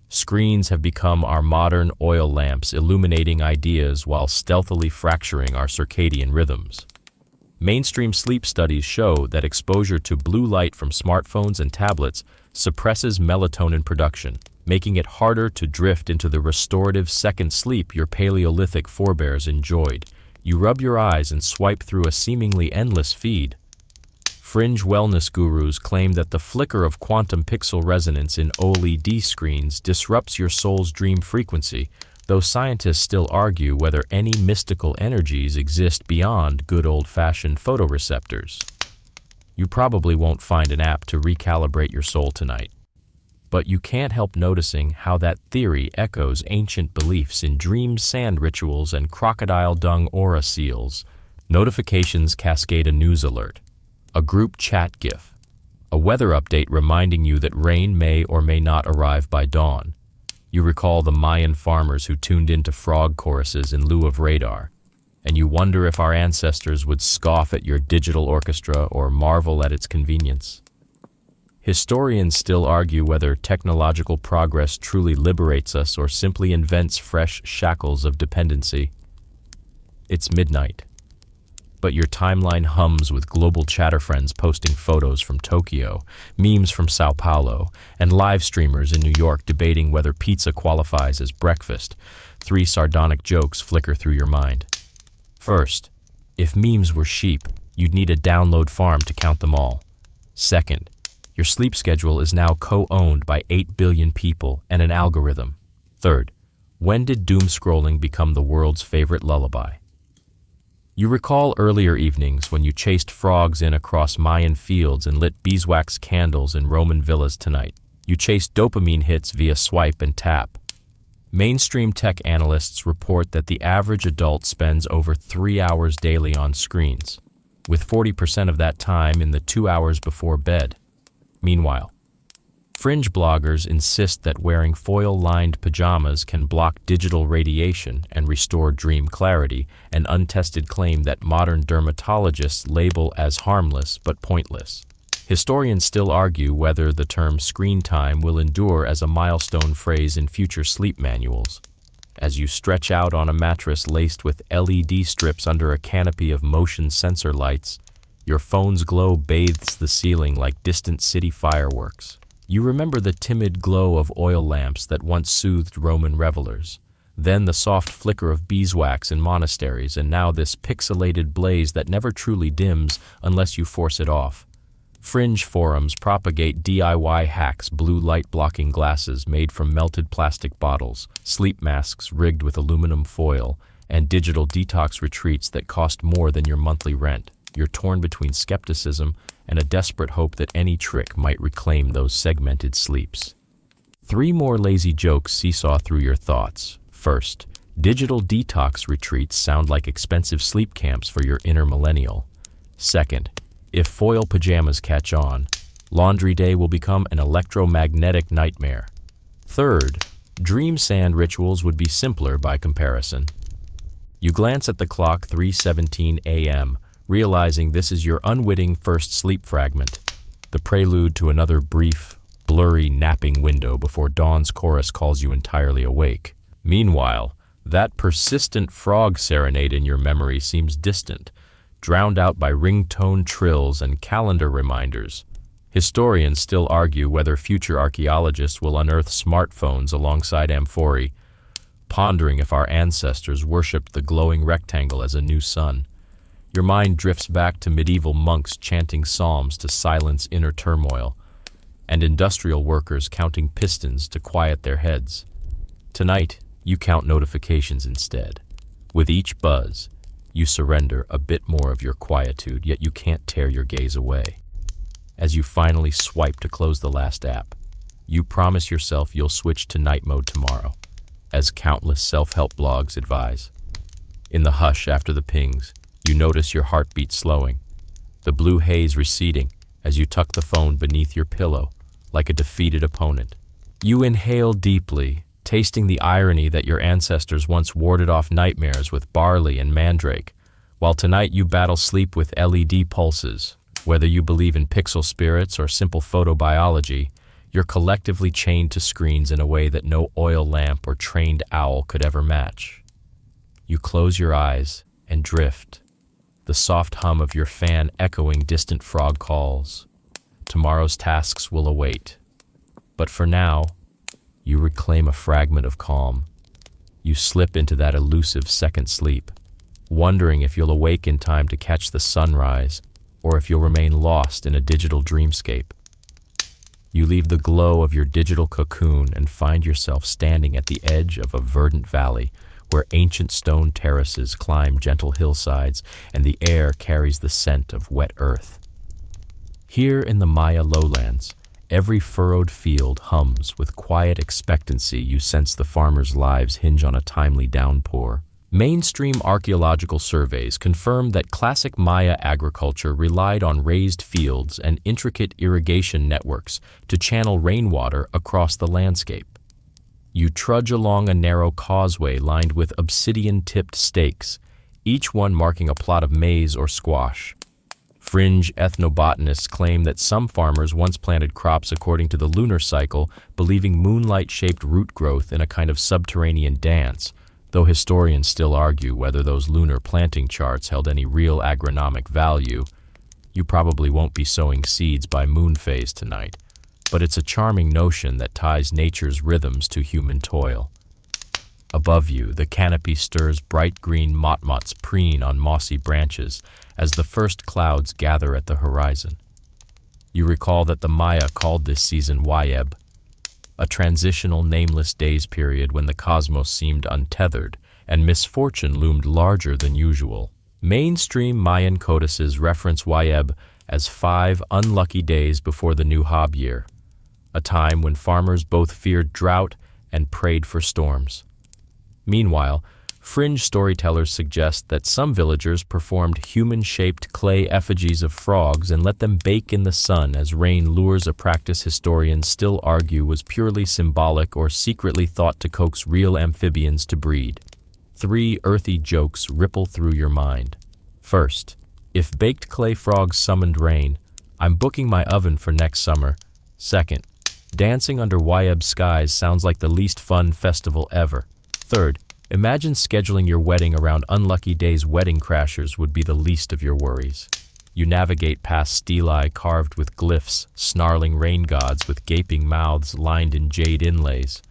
[SPEAKER 1] screens have become our modern oil lamps, illuminating ideas while stealthily fracturing our circadian rhythms. Mainstream sleep studies show that exposure to blue light from smartphones and tablets suppresses melatonin production, making it harder to drift into the restorative second sleep your Paleolithic forebears enjoyed. You rub your eyes and swipe through a seemingly endless feed. Fringe wellness gurus claim that the flicker of quantum pixel resonance in OLED screens disrupts your soul's dream frequency, though scientists still argue whether any mystical energies exist beyond good old-fashioned photoreceptors. You probably won't find an app to recalibrate your soul tonight, But you can't help noticing how that theory echoes ancient beliefs in dream sand rituals and crocodile dung aura seals. Notifications cascade a news alert, a group chat GIF, a weather update reminding you that rain may or may not arrive by dawn. You recall the Mayan farmers who tuned into frog choruses in lieu of radar, and you wonder if our ancestors would scoff at your digital orchestra or marvel at its convenience. Historians still argue whether technological progress truly liberates us or simply invents fresh shackles of dependency. It's midnight, but your timeline hums with global chatter friends posting photos from Tokyo, memes from Sao Paulo, and live streamers in New York debating whether pizza qualifies as breakfast. 3 sardonic jokes flicker through your mind. First, if memes were sheep, you'd need a download farm to count them all. Second, your sleep schedule is now co-owned by 8 billion people and an algorithm. Third, when did doom scrolling become the world's favorite lullaby? You recall earlier evenings when you chased frogs in across Mayan fields and lit beeswax candles in Roman villas tonight. You chased dopamine hits via swipe and tap. Mainstream tech analysts report that the average adult spends over 3 hours daily on screens, with 40% of that time in the 2 hours before bed. Meanwhile, fringe bloggers insist that wearing foil-lined pajamas can block digital radiation and restore dream clarity, an untested claim that modern dermatologists label as harmless but pointless. Historians still argue whether the term screen time will endure as a milestone phrase in future sleep manuals. As you stretch out on a mattress laced with LED strips under a canopy of motion sensor lights, your phone's glow bathes the ceiling like distant city fireworks. You remember the timid glow of oil lamps that once soothed Roman revelers, then the soft flicker of beeswax in monasteries, and now this pixelated blaze that never truly dims unless you force it off. Fringe forums propagate DIY hacks, blue light-blocking glasses made from melted plastic bottles, sleep masks rigged with aluminum foil, and digital detox retreats that cost more than your monthly rent. You're torn between skepticism and a desperate hope that any trick might reclaim those segmented sleeps. 3 more lazy jokes seesaw through your thoughts. First, digital detox retreats sound like expensive sleep camps for your inner millennial. Second, if foil pajamas catch on, laundry day will become an electromagnetic nightmare. Third, dream sand rituals would be simpler by comparison. You glance at the clock, 3:17 a.m., realizing this is your unwitting first sleep fragment, the prelude to another brief, blurry napping window before dawn's chorus calls you entirely awake. Meanwhile, that persistent frog serenade in your memory seems distant, drowned out by ringtone trills and calendar reminders. Historians still argue whether future archaeologists will unearth smartphones alongside amphorae, pondering if our ancestors worshipped the glowing rectangle as a new sun. Your mind drifts back to medieval monks chanting psalms to silence inner turmoil, and industrial workers counting pistons to quiet their heads. Tonight, you count notifications instead. With each buzz, you surrender a bit more of your quietude, yet you can't tear your gaze away. As you finally swipe to close the last app, you promise yourself you'll switch to night mode tomorrow, as countless self-help blogs advise. In the hush after the pings, you notice your heartbeat slowing, the blue haze receding as you tuck the phone beneath your pillow like a defeated opponent. You inhale deeply, tasting the irony that your ancestors once warded off nightmares with barley and mandrake, while tonight you battle sleep with LED pulses. Whether you believe in pixel spirits or simple photobiology, you're collectively chained to screens in a way that no oil lamp or trained owl could ever match. You close your eyes and drift, the soft hum of your fan echoing distant frog calls. Tomorrow's tasks will await. But for now, you reclaim a fragment of calm. You slip into that elusive second sleep, wondering if you'll awake in time to catch the sunrise, or if you'll remain lost in a digital dreamscape. You leave the glow of your digital cocoon and find yourself standing at the edge of a verdant valley, where ancient stone terraces climb gentle hillsides and the air carries the scent of wet earth. Here in the Maya lowlands, Every furrowed field hums with quiet expectancy. You sense the farmers' lives hinge on a timely downpour. Mainstream archaeological surveys confirm that classic Maya agriculture relied on raised fields and intricate irrigation networks to channel rainwater across the landscape. You trudge along a narrow causeway lined with obsidian-tipped stakes, each one marking a plot of maize or squash. Fringe ethnobotanists claim that some farmers once planted crops according to the lunar cycle, believing moonlight-shaped root growth in a kind of subterranean dance, though historians still argue whether those lunar planting charts held any real agronomic value. You probably won't be sowing seeds by moon phase tonight, but it's a charming notion that ties nature's rhythms to human toil. Above you, the canopy stirs bright green motmots preen on mossy branches as the first clouds gather at the horizon. You recall that the Maya called this season Wayeb, a transitional nameless days period when the cosmos seemed untethered and misfortune loomed larger than usual. Mainstream Mayan codices reference Wayeb as 5 unlucky days before the new Hab year, a time when farmers both feared drought and prayed for storms. Meanwhile, fringe storytellers suggest that some villagers performed human-shaped clay effigies of frogs and let them bake in the sun as rain lures, a practice historians still argue was purely symbolic or secretly thought to coax real amphibians to breed. 3 earthy jokes ripple through your mind. First, if baked clay frogs summoned rain, I'm booking my oven for next summer. Second, dancing under Wayeb skies sounds like the least fun festival ever. Third, imagine scheduling your wedding around unlucky days. Wedding crashers would be the least of your worries. You navigate past stelae carved with glyphs, snarling rain gods with gaping mouths lined in jade inlays.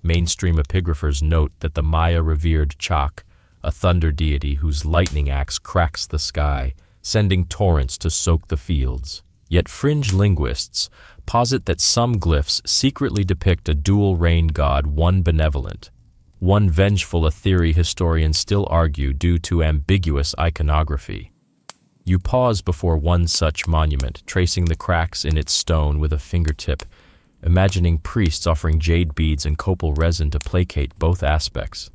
[SPEAKER 1] Mainstream epigraphers note that the Maya revered Chak, a thunder deity whose lightning axe cracks the sky, sending torrents to soak the fields. Yet fringe linguists posit that some glyphs secretly depict a dual rain god, one benevolent, one vengeful, a theory historians still argue due to ambiguous iconography. You pause before one such monument, tracing the cracks in its stone with a fingertip, imagining priests offering jade beads and copal resin to placate both aspects.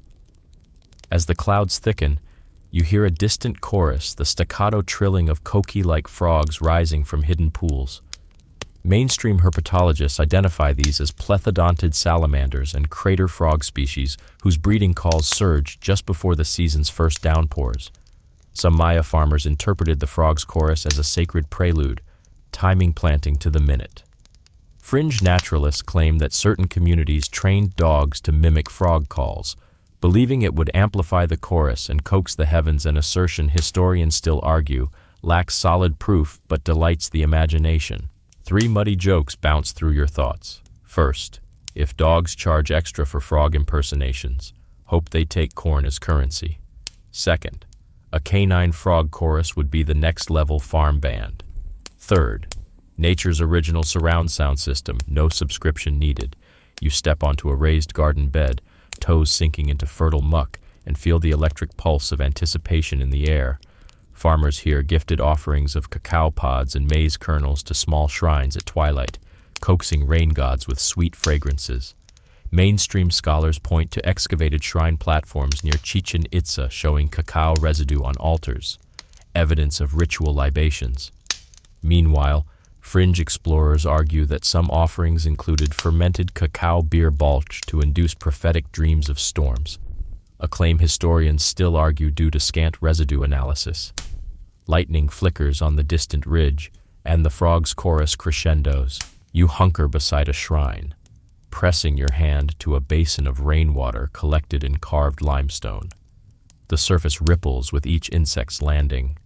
[SPEAKER 1] As the clouds thicken, you hear a distant chorus, the staccato trilling of koki-like frogs rising from hidden pools. Mainstream herpetologists identify these as plethodontid salamanders and crater frog species whose breeding calls surge just before the season's first downpours. Some Maya farmers interpreted the frog's chorus as a sacred prelude, timing planting to the minute. Fringe naturalists claim that certain communities trained dogs to mimic frog calls, believing it would amplify the chorus and coax the heavens, an assertion historians still argue lacks solid proof but delights the imagination. 3 muddy jokes bounce through your thoughts. First, if dogs charge extra for frog impersonations, hope they take corn as currency. Second, a canine frog chorus would be the next level farm band. Third, nature's original surround sound system, no subscription needed. You step onto a raised garden bed, toes sinking into fertile muck, and feel the electric pulse of anticipation in the air. Farmers here gifted offerings of cacao pods and maize kernels to small shrines at twilight, coaxing rain gods with sweet fragrances. Mainstream scholars point to excavated shrine platforms near Chichen Itza showing cacao residue on altars, evidence of ritual libations. Meanwhile, fringe explorers argue that some offerings included fermented cacao beer balch to induce prophetic dreams of storms, a claim historians still argue due to scant residue analysis. Lightning flickers on the distant ridge, and the frog's chorus crescendos. You hunker beside a shrine, pressing your hand to a basin of rainwater collected in carved limestone. The surface ripples with each insect's landing.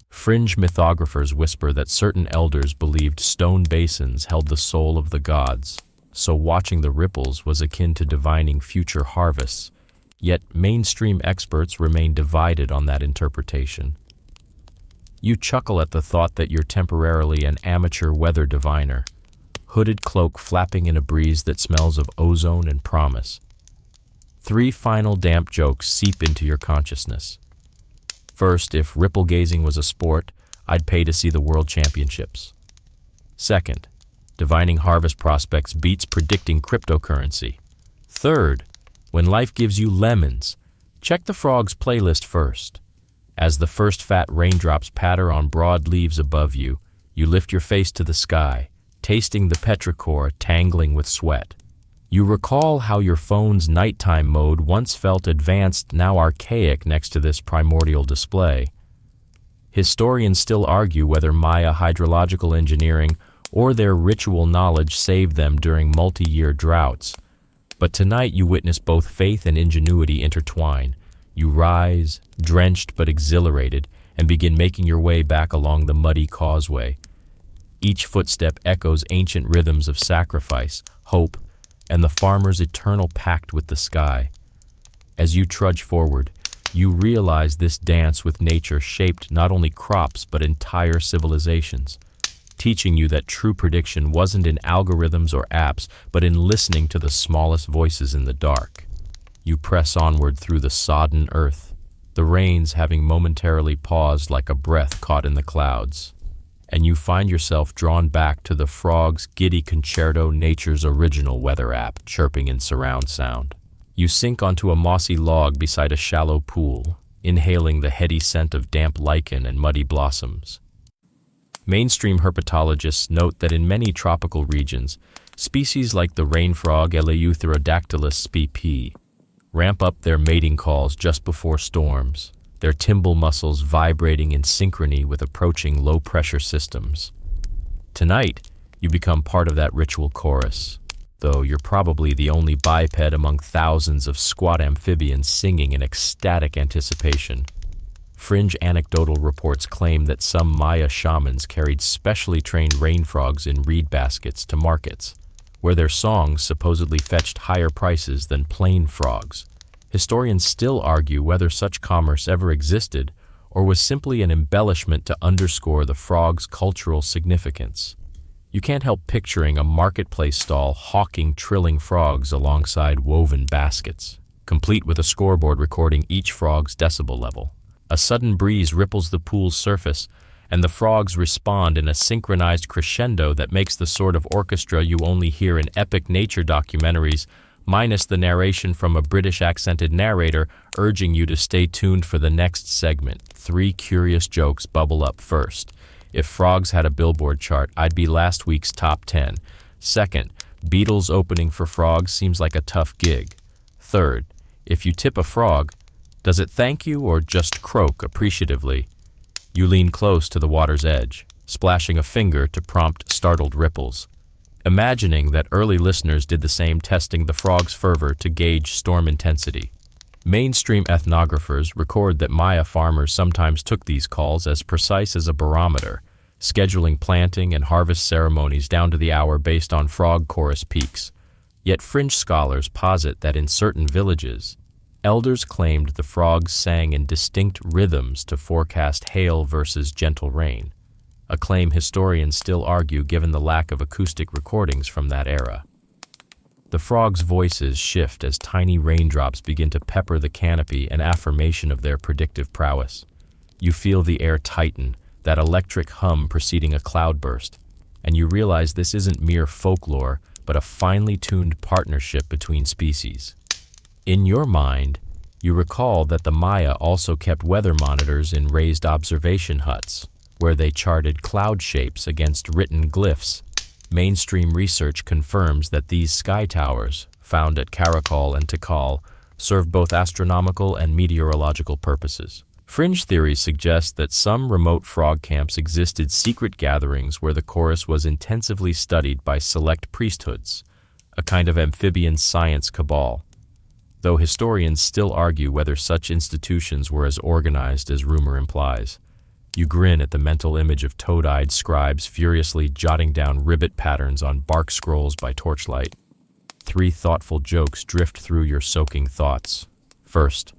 [SPEAKER 1] Fringe mythographers whisper that certain elders believed stone basins held the soul of the gods, so watching the ripples was akin to divining future harvests. Yet mainstream experts remain divided on that interpretation. You chuckle at the thought that you're temporarily an amateur weather diviner, hooded cloak flapping in a breeze that smells of ozone and promise. 3 final damp jokes seep into your consciousness. First, if ripple gazing was a sport, I'd pay to see the World Championships. Second, divining harvest prospects beats predicting cryptocurrency. Third, when life gives you lemons, check the frog's playlist first. As the first fat raindrops patter on broad leaves above you, you lift your face to the sky, tasting the petrichor tangling with sweat. You recall how your phone's nighttime mode once felt advanced, now archaic next to this primordial display. Historians still argue whether Maya hydrological engineering or their ritual knowledge saved them during multi-year droughts. But tonight you witness both faith and ingenuity intertwine. You rise, drenched but exhilarated, and begin making your way back along the muddy causeway. Each footstep echoes ancient rhythms of sacrifice, hope, and the farmer's eternal pact with the sky. As you trudge forward, you realize this dance with nature shaped not only crops but entire civilizations, teaching you that true prediction wasn't in algorithms or apps, but in listening to the smallest voices in the dark. You press onward through the sodden earth, the rains having momentarily paused like a breath caught in the clouds, and you find yourself drawn back to the frog's giddy concerto, nature's original weather app, chirping in surround sound. You sink onto a mossy log beside a shallow pool, inhaling the heady scent of damp lichen and muddy blossoms. Mainstream herpetologists note that in many tropical regions, species like the rain frog Eleutherодactylus spp ramp up their mating calls just before storms, their timbal muscles vibrating in synchrony with approaching low-pressure systems. Tonight, you become part of that ritual chorus, though you're probably the only biped among thousands of squat amphibians singing in ecstatic anticipation. Fringe anecdotal reports claim that some Maya shamans carried specially trained rain frogs in reed baskets to markets, where their songs supposedly fetched higher prices than plain frogs. Historians still argue whether such commerce ever existed or was simply an embellishment to underscore the frog's cultural significance. You can't help picturing a marketplace stall hawking trilling frogs alongside woven baskets, complete with a scoreboard recording each frog's decibel level. A sudden breeze ripples the pool's surface, and the frogs respond in a synchronized crescendo that makes the sort of orchestra you only hear in epic nature documentaries, minus the narration from a British-accented narrator urging you to stay tuned for the next segment. 3 curious jokes bubble up. First, if frogs had a Billboard chart, I'd be last week's top 10. Second, Beatles opening for frogs seems like a tough gig. Third, if you tip a frog, does it thank you or just croak appreciatively? You lean close to the water's edge, splashing a finger to prompt startled ripples, imagining that early listeners did the same, testing the frog's fervor to gauge storm intensity. Mainstream ethnographers record that Maya farmers sometimes took these calls as precise as a barometer, scheduling planting and harvest ceremonies down to the hour based on frog chorus peaks. Yet fringe scholars posit that in certain villages, elders claimed the frogs sang in distinct rhythms to forecast hail versus gentle rain, a claim historians still argue given the lack of acoustic recordings from that era. The frogs' voices shift as tiny raindrops begin to pepper the canopy, an affirmation of their predictive prowess. You feel the air tighten, that electric hum preceding a cloudburst, and you realize this isn't mere folklore, but a finely tuned partnership between species. In your mind, you recall that the Maya also kept weather monitors in raised observation huts, where they charted cloud shapes against written glyphs. Mainstream research confirms that these sky towers, found at Karakol and Tikal, serve both astronomical and meteorological purposes. Fringe theories suggest that some remote frog camps existed secret gatherings where the chorus was intensively studied by select priesthoods, a kind of amphibian science cabal, though historians still argue whether such institutions were as organized as rumor implies. You grin at the mental image of toad-eyed scribes furiously jotting down ribbit patterns on bark scrolls by torchlight. 3 thoughtful jokes drift through your soaking thoughts. First,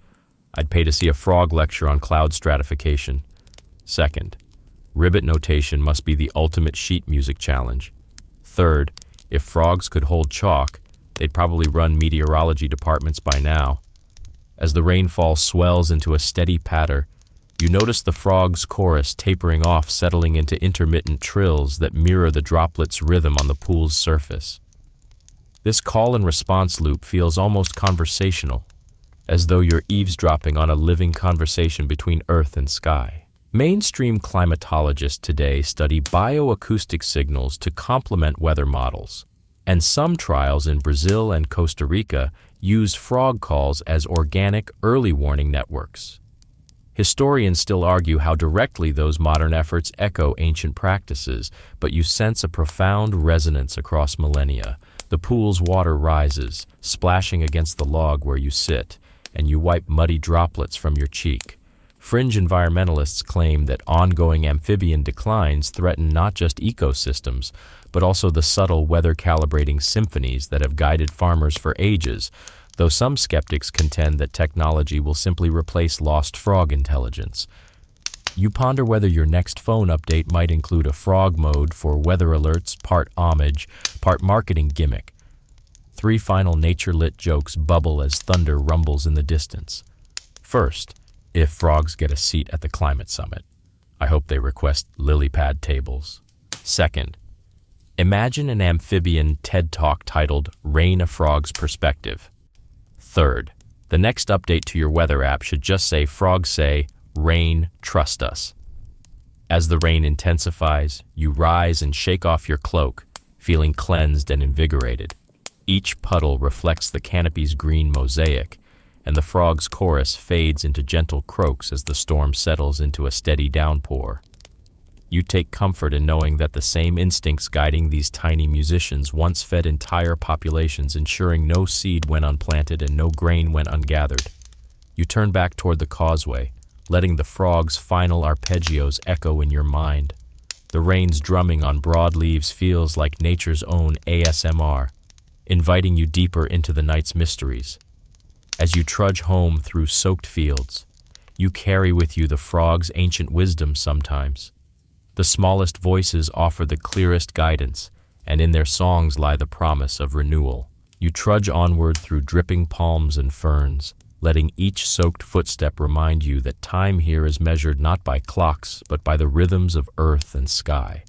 [SPEAKER 1] I'd pay to see a frog lecture on cloud stratification. Second, ribbit notation must be the ultimate sheet music challenge. Third, if frogs could hold chalk, they'd probably run meteorology departments by now. As the rainfall swells into a steady patter, You notice the frog's chorus tapering off, settling into intermittent trills that mirror the droplets' rhythm on the pool's surface. This call and response loop feels almost conversational, as though you're eavesdropping on a living conversation between earth and sky. Mainstream climatologists today study bioacoustic signals to complement weather models, and some trials in Brazil and Costa Rica use frog calls as organic early warning networks. Historians still argue how directly those modern efforts echo ancient practices, but you sense a profound resonance across millennia. The pool's water rises, splashing against the log where you sit, and you wipe muddy droplets from your cheek. Fringe environmentalists claim that ongoing amphibian declines threaten not just ecosystems, but also the subtle weather-calibrating symphonies that have guided farmers for ages, though some skeptics contend that technology will simply replace lost frog intelligence. You ponder whether your next phone update might include a frog mode for weather alerts, part homage, part marketing gimmick. 3 final nature-lit jokes bubble as thunder rumbles in the distance. First, if frogs get a seat at the climate summit, I hope they request lily pad tables. Second, imagine an amphibian TED Talk titled Rain a Frog's Perspective. Third, the next update to your weather app should just say, frogs say, rain, trust us. As the rain intensifies, you rise and shake off your cloak, feeling cleansed and invigorated. Each puddle reflects the canopy's green mosaic, and the frog's chorus fades into gentle croaks as the storm settles into a steady downpour. You take comfort in knowing that the same instincts guiding these tiny musicians once fed entire populations, ensuring no seed went unplanted and no grain went ungathered. You turn back toward the causeway, letting the frog's final arpeggios echo in your mind. The rain's drumming on broad leaves feels like nature's own ASMR, inviting you deeper into the night's mysteries. As you trudge home through soaked fields, you carry with you the frog's ancient wisdom sometimes. The smallest voices offer the clearest guidance, and in their songs lie the promise of renewal. You trudge onward through dripping palms and ferns, letting each soaked footstep remind you that time here is measured not by clocks, but by the rhythms of earth and sky.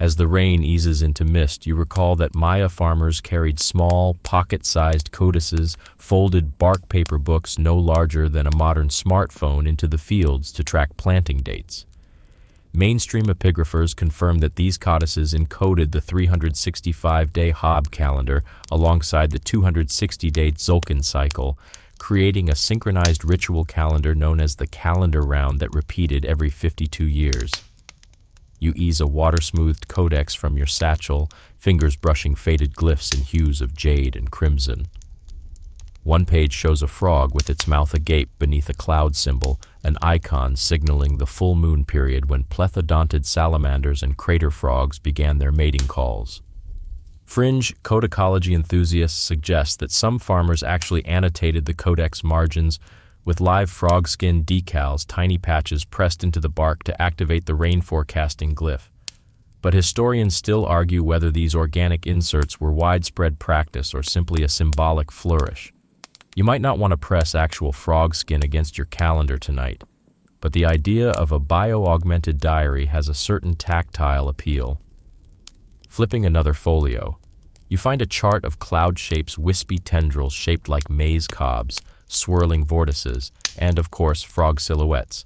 [SPEAKER 1] As the rain eases into mist, you recall that Maya farmers carried small, pocket-sized codices, folded bark paper books no larger than a modern smartphone, into the fields to track planting dates. Mainstream epigraphers confirm that these codices encoded the 365-day Hob calendar alongside the 260-day Tzolk'in cycle, creating a synchronized ritual calendar known as the calendar round that repeated every 52 years. You ease a water-smoothed codex from your satchel, fingers brushing faded glyphs in hues of jade and crimson. One page shows a frog with its mouth agape beneath a cloud symbol, an icon signaling the full moon period when plethodontid salamanders and crater frogs began their mating calls. Fringe codicology enthusiasts suggest that some farmers actually annotated the codex margins with live frog skin decals, tiny patches pressed into the bark to activate the rain forecasting glyph. But historians still argue whether these organic inserts were widespread practice or simply a symbolic flourish. You might not want to press actual frog skin against your calendar tonight, but the idea of a bio-augmented diary has a certain tactile appeal. Flipping another folio, you find a chart of cloud shapes, wispy tendrils shaped like maize cobs, swirling vortices, and, of course, frog silhouettes.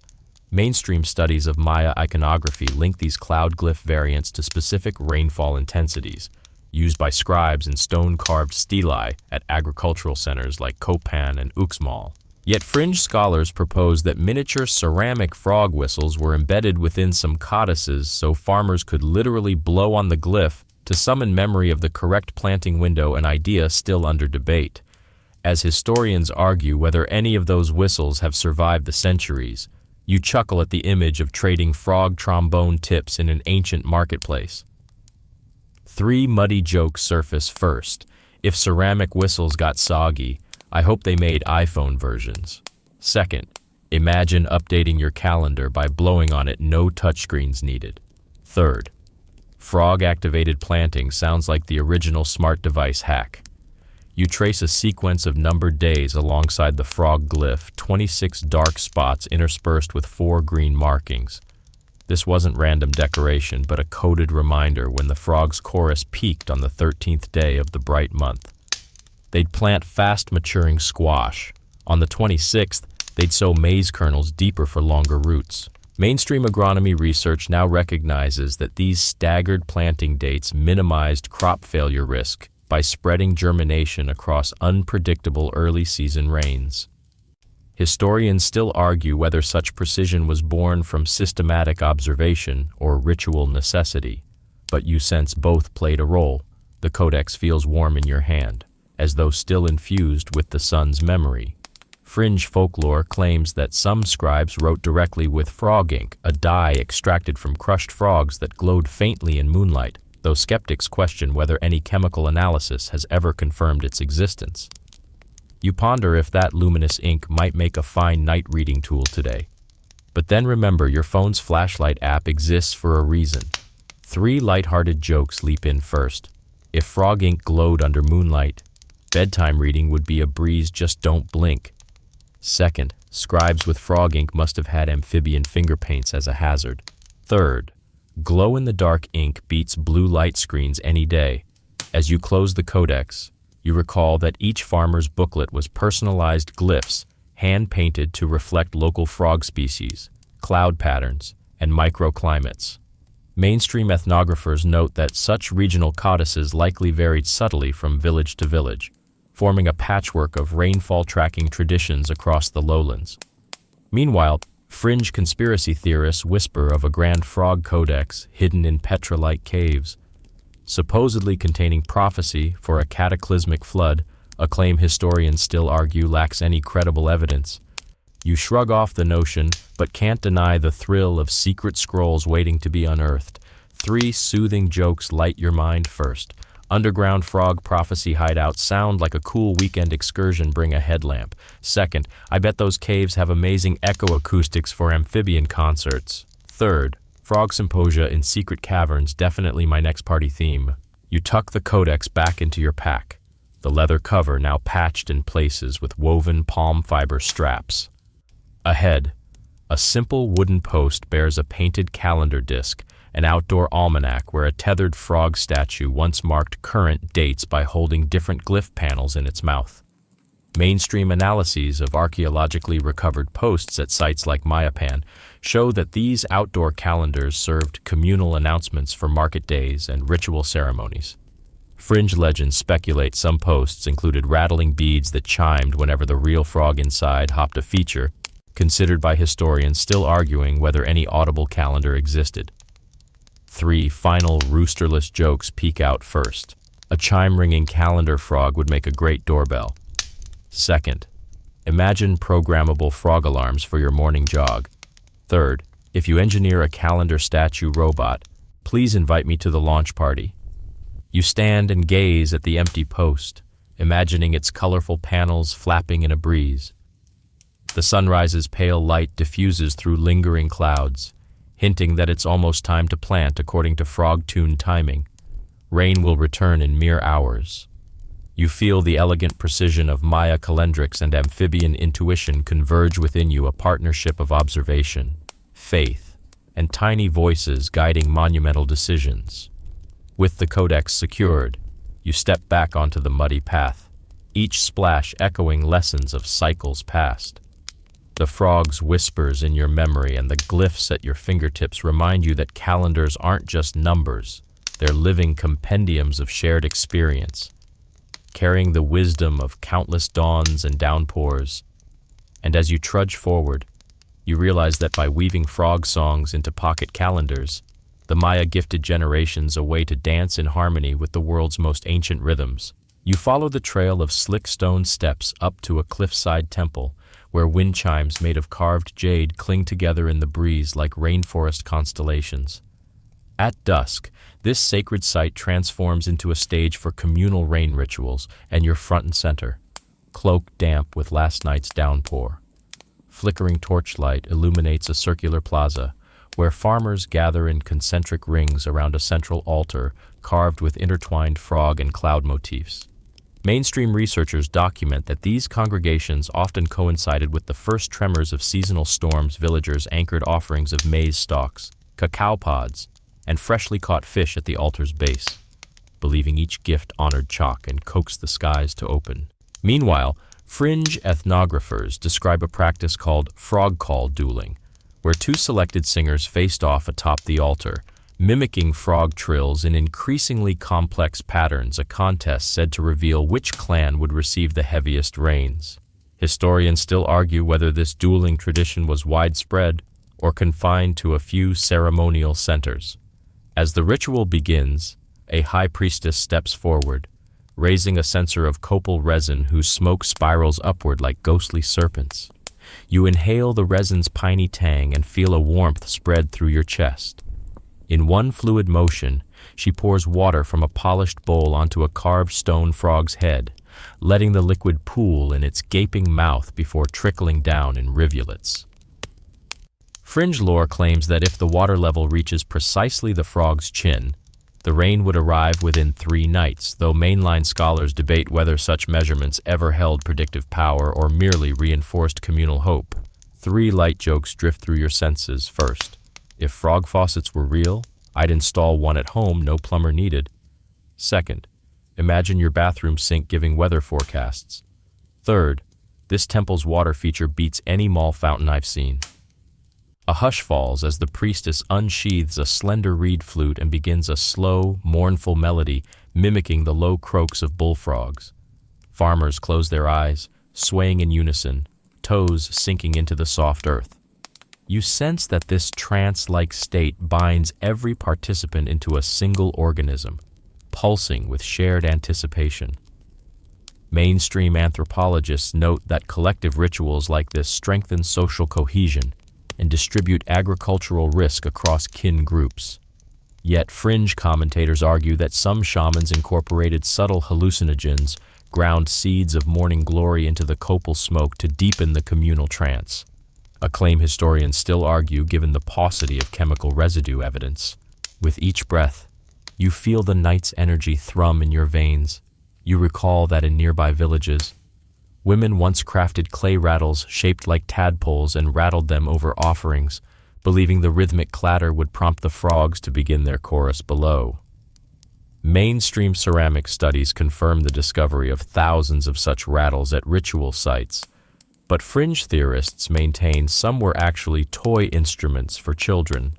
[SPEAKER 1] Mainstream studies of Maya iconography link these cloud glyph variants to specific rainfall intensities, used by scribes in stone-carved stelae at agricultural centers like Copan and Uxmal. Yet fringe scholars propose that miniature ceramic frog whistles were embedded within some codices so farmers could literally blow on the glyph to summon memory of the correct planting window, an idea still under debate. As historians argue whether any of those whistles have survived the centuries, you chuckle at the image of trading frog trombone tips in an ancient marketplace. 3 muddy jokes surface. First, if ceramic whistles got soggy, I hope they made iPhone versions. Second, imagine updating your calendar by blowing on it, no touchscreens needed. Third, frog-activated planting sounds like the original smart device hack. You trace a sequence of numbered days alongside the frog glyph, 26 dark spots interspersed with 4 green markings. This wasn't random decoration, but a coded reminder when the frog's chorus peaked on the 13th day of the bright month. They'd plant fast-maturing squash. On the 26th, they'd sow maize kernels deeper for longer roots. Mainstream agronomy research now recognizes that these staggered planting dates minimized crop failure risk by spreading germination across unpredictable early-season rains. Historians still argue whether such precision was born from systematic observation or ritual necessity, but you sense both played a role. The codex feels warm in your hand, as though still infused with the sun's memory. Fringe folklore claims that some scribes wrote directly with frog ink, a dye extracted from crushed frogs that glowed faintly in moonlight, though skeptics question whether any chemical analysis has ever confirmed its existence. You ponder if that luminous ink might make a fine night reading tool today. But then remember, your phone's flashlight app exists for a reason. 3 lighthearted jokes leap in first. If frog ink glowed under moonlight, bedtime reading would be a breeze, just don't blink. Second, scribes with frog ink must have had amphibian finger paints as a hazard. Third, glow-in-the-dark ink beats blue light screens any day. As you close the codex, you recall that each farmer's booklet was personalized glyphs, hand-painted to reflect local frog species, cloud patterns, and microclimates. Mainstream ethnographers note that such regional codices likely varied subtly from village to village, forming a patchwork of rainfall tracking traditions across the lowlands. Meanwhile, fringe conspiracy theorists whisper of a grand frog codex hidden in petrolite caves, supposedly containing prophecy for a cataclysmic flood, a claim historians still argue lacks any credible evidence. You shrug off the notion, but can't deny the thrill of secret scrolls waiting to be unearthed. 3 soothing jokes light your mind first. Underground frog prophecy hideouts sound like a cool weekend excursion, bring a headlamp. Second, I bet those caves have amazing echo acoustics for amphibian concerts. Third, frog symposia in secret caverns, definitely my next party theme. You tuck the codex back into your pack, the leather cover now patched in places with woven palm fiber straps. Ahead, a simple wooden post bears a painted calendar disc, an outdoor almanac where a tethered frog statue once marked current dates by holding different glyph panels in its mouth. Mainstream analyses of archaeologically recovered posts at sites like Mayan show that these outdoor calendars served communal announcements for market days and ritual ceremonies. Fringe legends speculate some posts included rattling beads that chimed whenever the real frog inside hopped, a feature considered by historians still arguing whether any audible calendar existed. 3 final roosterless jokes peek out first. A chime-ringing calendar frog would make a great doorbell. Second, imagine programmable frog alarms for your morning jog. Third, if you engineer a calendar statue robot, please invite me to the launch party. You stand and gaze at the empty post, imagining its colorful panels flapping in a breeze. The sunrise's pale light diffuses through lingering clouds, hinting that it's almost time to plant according to frog-tuned timing. Rain will return in mere hours. You feel the elegant precision of Maya calendrics and amphibian intuition converge within you, a partnership of observation, faith, and tiny voices guiding monumental decisions. With the codex secured, you step back onto the muddy path, each splash echoing lessons of cycles past. The frog's whispers in your memory and the glyphs at your fingertips remind you that calendars aren't just numbers, they're living compendiums of shared experience, carrying the wisdom of countless dawns and downpours. And as you trudge forward, you realize that by weaving frog songs into pocket calendars, the Maya gifted generations a way to dance in harmony with the world's most ancient rhythms. You follow the trail of slick stone steps up to a cliffside temple, where wind chimes made of carved jade cling together in the breeze like rainforest constellations. At dusk, this sacred site transforms into a stage for communal rain rituals, and you're front and center, cloaked damp with last night's downpour. Flickering torchlight illuminates a circular plaza, where farmers gather in concentric rings around a central altar carved with intertwined frog and cloud motifs. Mainstream researchers document that these congregations often coincided with the first tremors of seasonal storms. Villagers anchored offerings of maize stalks, cacao pods, and freshly caught fish at the altar's base, believing each gift honored Chak and coaxed the skies to open. Meanwhile, fringe ethnographers describe a practice called frog call dueling, where two selected singers faced off atop the altar, mimicking frog trills in increasingly complex patterns, a contest said to reveal which clan would receive the heaviest rains. Historians still argue whether this dueling tradition was widespread or confined to a few ceremonial centers. As the ritual begins, a high priestess steps forward, raising a censer of copal resin whose smoke spirals upward like ghostly serpents. You inhale the resin's piney tang and feel a warmth spread through your chest. In one fluid motion, she pours water from a polished bowl onto a carved stone frog's head, letting the liquid pool in its gaping mouth before trickling down in rivulets. Fringe lore claims that if the water level reaches precisely the frog's chin, the rain would arrive within 3 nights, though mainline scholars debate whether such measurements ever held predictive power or merely reinforced communal hope. 3 light jokes drift through your senses. First, if frog faucets were real, I'd install one at home, no plumber needed. Second, imagine your bathroom sink giving weather forecasts. Third, this temple's water feature beats any mall fountain I've seen. A hush falls as the priestess unsheathes a slender reed flute and begins a slow, mournful melody mimicking the low croaks of bullfrogs. Farmers close their eyes, swaying in unison, toes sinking into the soft earth. You sense that this trance-like state binds every participant into a single organism, pulsing with shared anticipation. Mainstream anthropologists note that collective rituals like this strengthen social cohesion and distribute agricultural risk across kin groups. Yet fringe commentators argue that some shamans incorporated subtle hallucinogens, ground seeds of morning glory into the copal smoke to deepen the communal trance, a claim historians still argue given the paucity of chemical residue evidence. With each breath, you feel the night's energy thrum in your veins. You recall that in nearby villages, women once crafted clay rattles shaped like tadpoles and rattled them over offerings, believing the rhythmic clatter would prompt the frogs to begin their chorus below. Mainstream ceramic studies confirm the discovery of thousands of such rattles at ritual sites, but fringe theorists maintain some were actually toy instruments for children.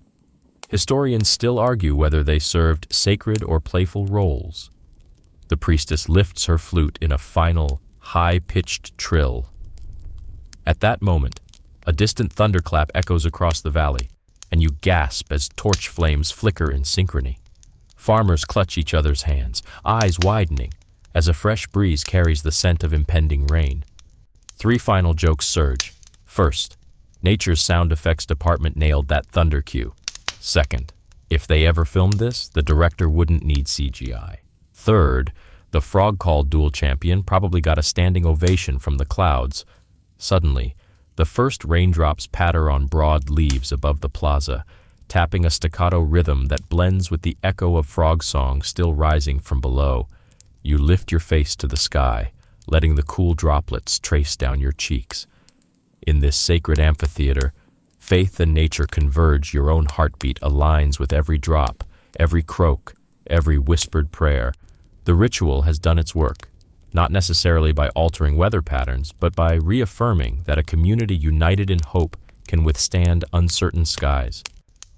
[SPEAKER 1] Historians still argue whether they served sacred or playful roles. The priestess lifts her flute in a final, high-pitched trill. At that moment, a distant thunderclap echoes across the valley, and you gasp as torch flames flicker in synchrony. Farmers clutch each other's hands, eyes widening, as a fresh breeze carries the scent of impending rain. 3 final jokes surge. First, nature's sound effects department nailed that thunder cue. Second, if they ever filmed this, the director wouldn't need CGI. Third, the frog call duel champion probably got a standing ovation from the clouds. Suddenly, the first raindrops patter on broad leaves above the plaza, tapping a staccato rhythm that blends with the echo of frog song still rising from below. You lift your face to the sky, letting the cool droplets trace down your cheeks. In this sacred amphitheater, faith and nature converge. Your own heartbeat aligns with every drop, every croak, every whispered prayer. The ritual has done its work, not necessarily by altering weather patterns, but by reaffirming that a community united in hope can withstand uncertain skies.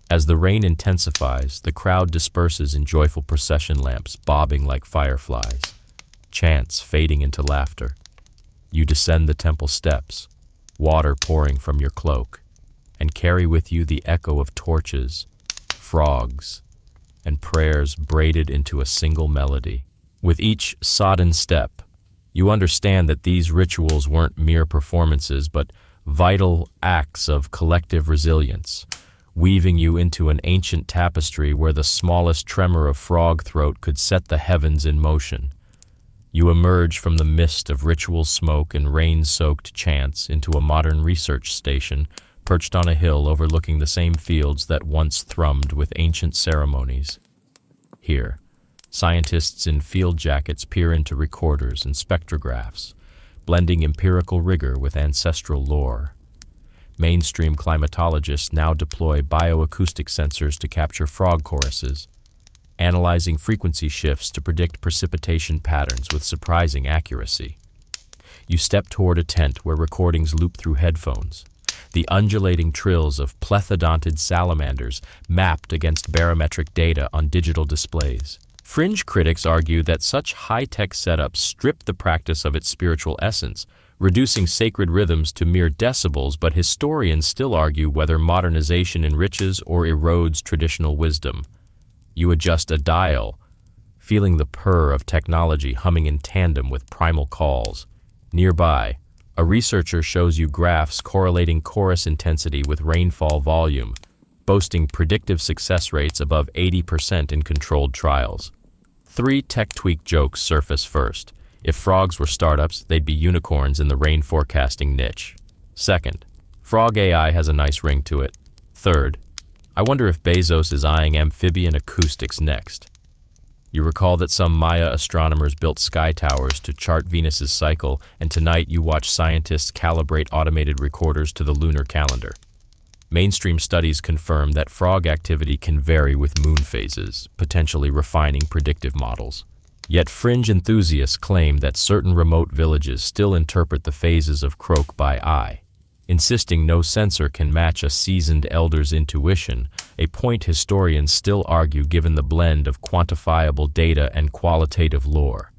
[SPEAKER 1] As the rain intensifies, the crowd disperses in joyful procession lamps bobbing like fireflies, chants fading into laughter. You descend the temple steps, water pouring from your cloak, and carry with you the echo of torches, frogs, and prayers braided into a single melody. With each sodden step, you understand that these rituals weren't mere performances, but vital acts of collective resilience, weaving you into an ancient tapestry where the smallest tremor of frog throat could set the heavens in motion. You emerge from the mist of ritual smoke and rain-soaked chants into a modern research station perched on a hill overlooking the same fields that once thrummed with ancient ceremonies. Here, Scientists in field jackets peer into recorders and spectrographs, blending empirical rigor with ancestral lore. Mainstream climatologists now deploy bioacoustic sensors to capture frog choruses, analyzing frequency shifts to predict precipitation patterns with surprising accuracy. You step toward a tent where recordings loop through headphones, the undulating trills of plethodontid salamanders mapped against barometric data on digital displays. Fringe critics argue that such high-tech setups strip the practice of its spiritual essence, reducing sacred rhythms to mere decibels, but historians still argue whether modernization enriches or erodes traditional wisdom. You adjust a dial, feeling the purr of technology humming in tandem with primal calls. Nearby, a researcher shows you graphs correlating chorus intensity with rainfall volume, boasting predictive success rates above 80% in controlled trials. 3 tech-tweak jokes surface first. If frogs were startups, they'd be unicorns in the rain forecasting niche. Second, frog AI has a nice ring to it. Third, I wonder if Bezos is eyeing amphibian acoustics next. You recall that some Maya astronomers built sky towers to chart Venus's cycle, and tonight you watch scientists calibrate automated recorders to the lunar calendar. Mainstream studies confirm that frog activity can vary with moon phases, potentially refining predictive models. Yet fringe enthusiasts claim that certain remote villages still interpret the phases of croak by eye, insisting no sensor can match a seasoned elder's intuition, a point historians still argue given the blend of quantifiable data and qualitative lore.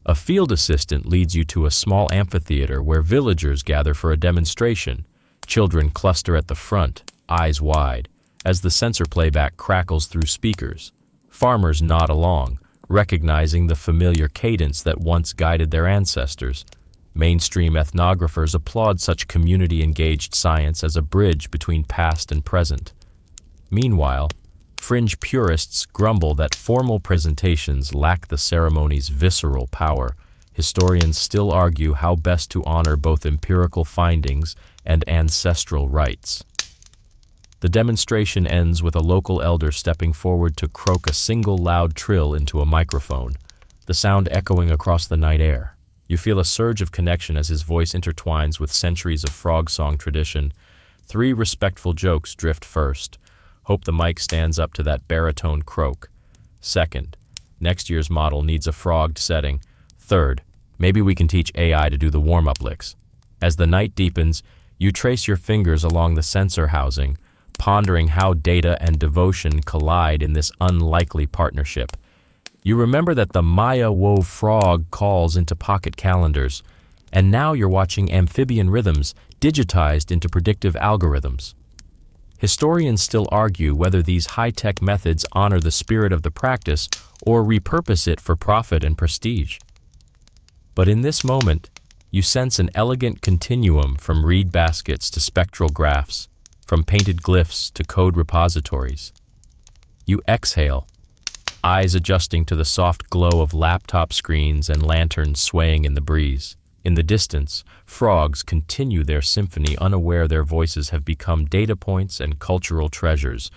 [SPEAKER 1] A field assistant leads you to a small amphitheater where villagers gather for a demonstration. Children cluster at the front, eyes wide, as the sensor playback crackles through speakers. Farmers nod along, recognizing the familiar cadence that once guided their ancestors. Mainstream ethnographers applaud such community-engaged science as a bridge between past and present. Meanwhile, fringe purists grumble that formal presentations lack the ceremony's visceral power. Historians still argue how best to honor both empirical findings and ancestral rites. The demonstration ends with a local elder stepping forward to croak a single loud trill into a microphone, the sound echoing across the night air. You feel a surge of connection as his voice intertwines with centuries of frog song tradition. 3 respectful jokes drift first. Hope the mic stands up to that baritone croak. Second, next year's model needs a frogged setting. Third, maybe we can teach AI to do the warm-up licks. As the night deepens, you trace your fingers along the sensor housing, pondering how data and devotion collide in this unlikely partnership. You remember that the Maya wove frog calls into pocket calendars, and now you're watching amphibian rhythms digitized into predictive algorithms. Historians still argue whether these high-tech methods honor the spirit of the practice or repurpose it for profit and prestige. But in this moment, you sense an elegant continuum from reed baskets to spectral graphs, from painted glyphs to code repositories. You exhale, eyes adjusting to the soft glow of laptop screens and lanterns swaying in the breeze. In the distance, frogs continue their symphony, unaware their voices have become data points and cultural treasures.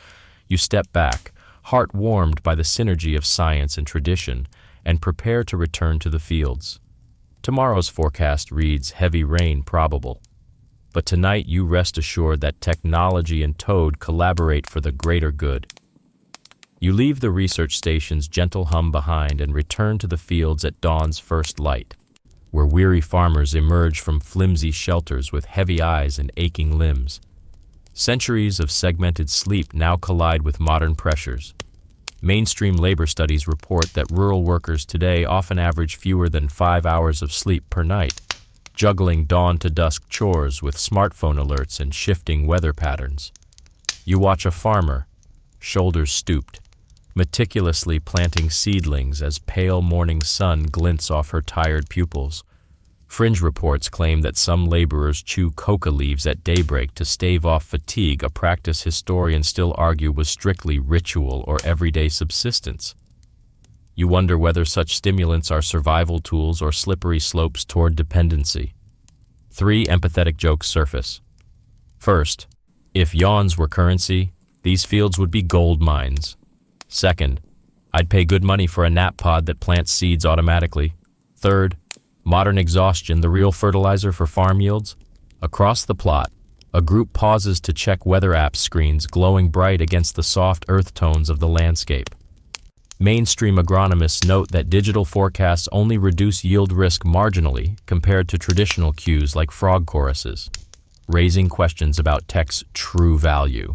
[SPEAKER 1] You step back, heart warmed by the synergy of science and tradition, and prepare to return to the fields. Tomorrow's forecast reads heavy rain probable. But tonight you rest assured that technology and Toad collaborate for the greater good. You leave the research station's gentle hum behind and return to the fields at dawn's first light, where weary farmers emerge from flimsy shelters with heavy eyes and aching limbs. Centuries of segmented sleep now collide with modern pressures. Mainstream labor studies report that rural workers today often average fewer than 5 hours of sleep per night, juggling dawn-to-dusk chores with smartphone alerts and shifting weather patterns. You watch a farmer, shoulders stooped, meticulously planting seedlings as pale morning sun glints off her tired pupils. Fringe reports claim that some laborers chew coca leaves at daybreak to stave off fatigue, a practice historians still argue was strictly ritual or everyday subsistence. You wonder whether such stimulants are survival tools or slippery slopes toward dependency. 3 empathetic jokes surface. First, if yawns were currency, these fields would be gold mines. Second, I'd pay good money for a nap pod that plants seeds automatically. Third, modern exhaustion, the real fertilizer for farm yields. Across the plot, a group pauses to check weather app screens glowing bright against the soft earth tones of the landscape. Mainstream agronomists note that digital forecasts only reduce yield risk marginally compared to traditional cues like frog choruses, raising questions about tech's true value.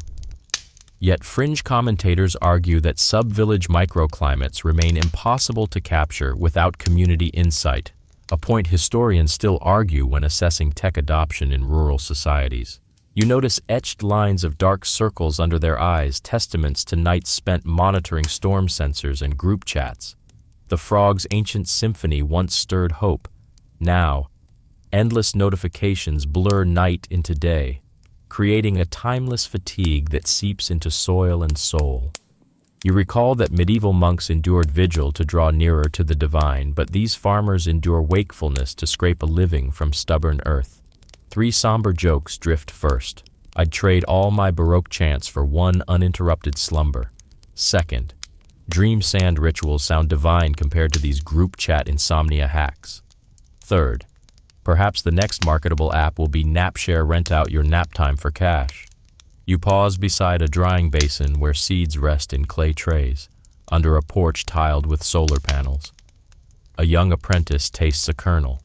[SPEAKER 1] Yet fringe commentators argue that sub-village microclimates remain impossible to capture without community insight, a point historians still argue when assessing tech adoption in rural societies. You notice etched lines of dark circles under their eyes, testaments to nights spent monitoring storm sensors and group chats. The frog's ancient symphony once stirred hope. Now, endless notifications blur night into day, creating a timeless fatigue that seeps into soil and soul. You recall that medieval monks endured vigil to draw nearer to the divine, but these farmers endure wakefulness to scrape a living from stubborn earth. 3 somber jokes drift first. I'd trade all my Baroque chants for one uninterrupted slumber. Second, dream sand rituals sound divine compared to these group chat insomnia hacks. Third, perhaps the next marketable app will be NapShare, rent out your nap time for cash. You pause beside a drying basin where seeds rest in clay trays, under a porch tiled with solar panels. A young apprentice tastes a kernel,